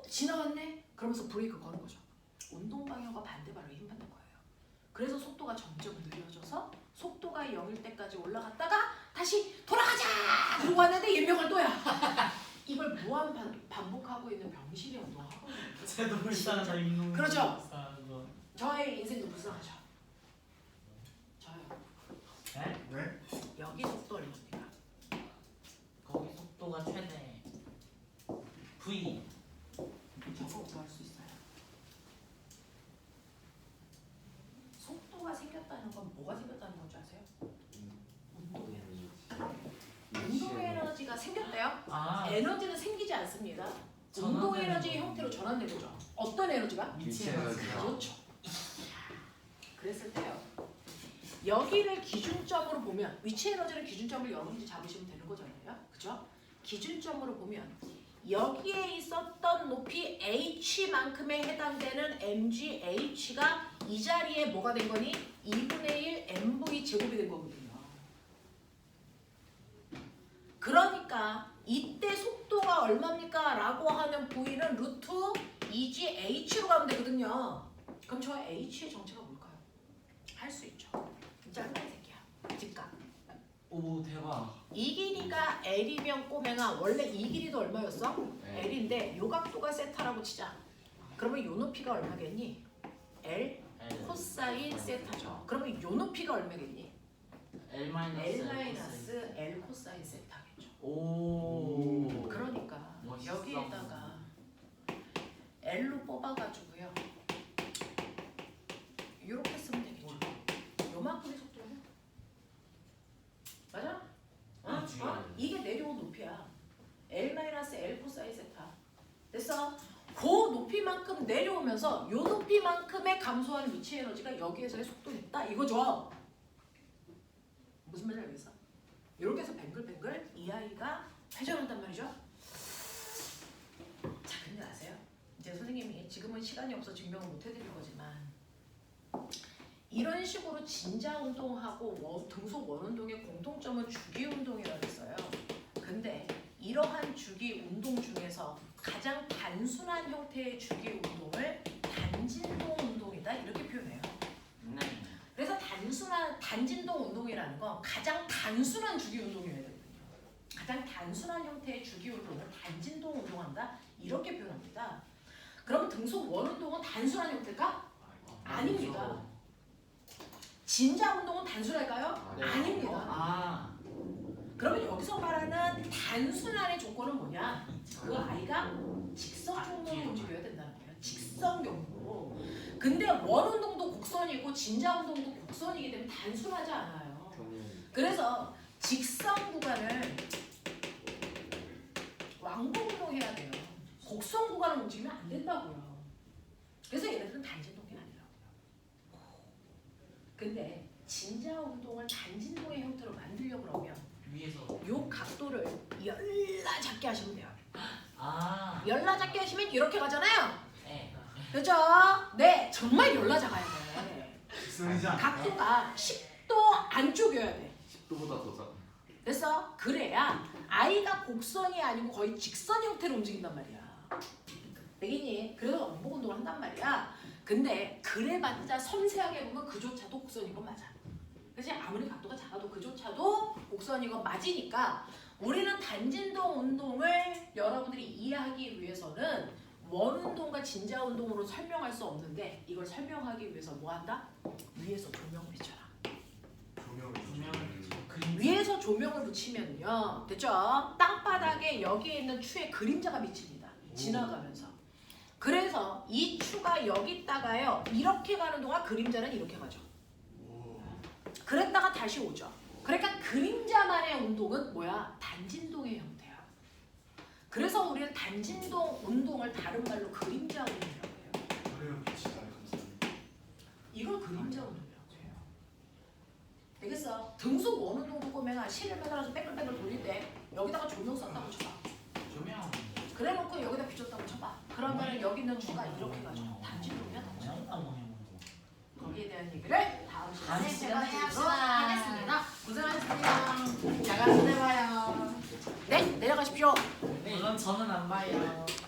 지나왔네? 그러면서 브레이크 거는 거죠. 운동 방향과 반대 발로 힘 받는 거예요. 그래서 속도가 점점 느려져서 속도가 0일 때까지 올라갔다가 다시 돌아가자! 그러고 왔는데 연명을 또야. 이걸 무한 반복하고 있는 병실의 운동하거든요. 쟤도 불쌍하다 이놈. 그렇죠. 불쌍한 거. 저의 인생도 불쌍하죠. 저요. 네? 네? 여기 속도 얼마입니까? 거기 속도가 최대. V. 저거 구할 수 있어요. 속도가 생겼다는 건 뭐가 생겼다는 건지 아세요? 운동 에너지. 운동 에너지가 생겼대요. 아. 에너지는 생기지 않습니다. 운동 전환되는 에너지의 거. 형태로 전환되는 거죠. 어떤 에너지가? 위치 에너지. 에너지가. 그렇죠. 그랬을 때요. 여기를 기준점으로 보면 위치 에너지를 기준점으로 여러분들이 잡으시면 되는 거잖아요. 그죠? 기준점으로 보면 여기에 있었던 높이 h만큼에 해당되는 mgh가 이 자리에 뭐가 된 거니? 2분의 1 mv 제곱이 된 거거든요. 그러니까 이때 속도가 얼마입니까? 라고 하면 v는 루트 2gH로 가면 되거든요. 그럼 저 h의 정체가 뭘까요? 할 수 있죠. 짱난 새끼야. 직각. 오 대박. 이 길이가 L이면 꼬맹아 원래 이 길이도 얼마였어? 네. L인데 요 각도가 세타라고 치자. 그러면 요 높이가 얼마겠니? L 코사인 세타죠. 그러면 요 높이가 얼마겠니? L L 마이너스 L 코사인 세타겠죠. 오. 그러니까 멋있어. 여기에다가 L로 뽑아가지고요. 이렇게 쓰면 되겠죠. 요만큼의 속도예요. 맞아? 어? 이게 내려온 높이야. L 마이너스 L 코사인 세타. 됐어? 그 높이만큼 내려오면서 요 높이만큼의 감소하는 위치 에너지가 여기에서의 속도였다 이거죠. 무슨 말인지 알겠어? 이렇게 해서 뱅글뱅글 이 아이가 회전한단 말이죠. 자, 근데 아세요? 이제 선생님이 지금은 시간이 없어 증명을 못 해드릴 거지만 이런 식으로 진자 운동하고 등속 원운동의 공통점은 주기 운동이라고 했어요. 근데 이러한 주기 운동 중에서 가장 단순한 형태의 주기 운동을 단진동 운동이다 이렇게 표현해요. 네. 그래서 단진동 운동이라는 건 가장 단순한 주기 운동이어야 되거든요. 가장 단순한 형태의 주기 운동을 단진동 운동한다 이렇게 표현합니다. 그럼 등속 원운동은 단순한 형태일까? 아닙니다. 진자 운동은 단순할까요? 네. 아닙니다. 아. 그러면 여기서 말하는 단순한의 조건은 뭐냐? 그 아이가 직선 경로로 움직여야 된다는 거예요. 직선 경로로. 근데 원운동도 곡선이고 진자 운동도 곡선이기 때문에 단순하지 않아요. 그래서 직선 구간을 왕복으로 해야 돼요. 곡선 구간을 움직이면 안 된다고요. 그래서 얘네들은 단진동이 아니라고요. 근데 진자 운동을 단진동의 형태로 만들려고 그러면 위에서. 요 각도를 열나 작게 하시면 돼요. 아. 열나 작게 하시면 이렇게 가잖아요. 네. 그죠? 네, 정말 열나 작아야 돼. 직선이지 않을까? 각도가 10도 안쪽이어야 돼. 10도보다 더 작아. 그래서 그래야 아이가 곡선이 아니고 거의 직선 형태로 움직인단 말이야. 되겠니? 그래서 왕복 운동을 한단 말이야. 근데 그래봤자 섬세하게 보면 그조차도 곡선이건 맞아. 그래서 아무리 각도가 작아도 그조차도 곡선이건 맞으니까 우리는 단진동 운동을 여러분들이 이해하기 위해서는 원운동과 진자운동으로 설명할 수 없는데 이걸 설명하기 위해서 뭐 한다? 위에서 조명을 비춰라. 위에서 조명을 붙이면요. 됐죠? 땅바닥에 여기에 있는 추의 그림자가 비칩니다. 지나가면서. 그래서 이 추가 여기 있다가요. 이렇게 가는 동안 그림자는 이렇게 가죠. 그랬다가 다시 오죠. 그러니까 그림자만의 운동은 뭐야? 단진동의 형태야. 그래서 우리는 단진동 운동을 다른 말로 그림자 운동이라고 해요. 그래요, 미치다. 감사합니다. 이걸 그림자 운동이라고 해요. 되겠어? 등속 원운동도 보면 실을 매달아서 빽빽빽을 돌릴 때 여기다가 조명 썼다고 쳐봐. 조명. 그래놓고 여기다 비쳤다고 쳐봐. 그러면 여기 있는 추가 이렇게 가죠. 단진동이야 단진동. 거기에 대한 얘기를 다음 시간에 제가 드리도록 하겠습니다. 고생하셨습니다. 잘 가서 내봐요. 네, 내려가십시오. 물론 저는 안 봐요.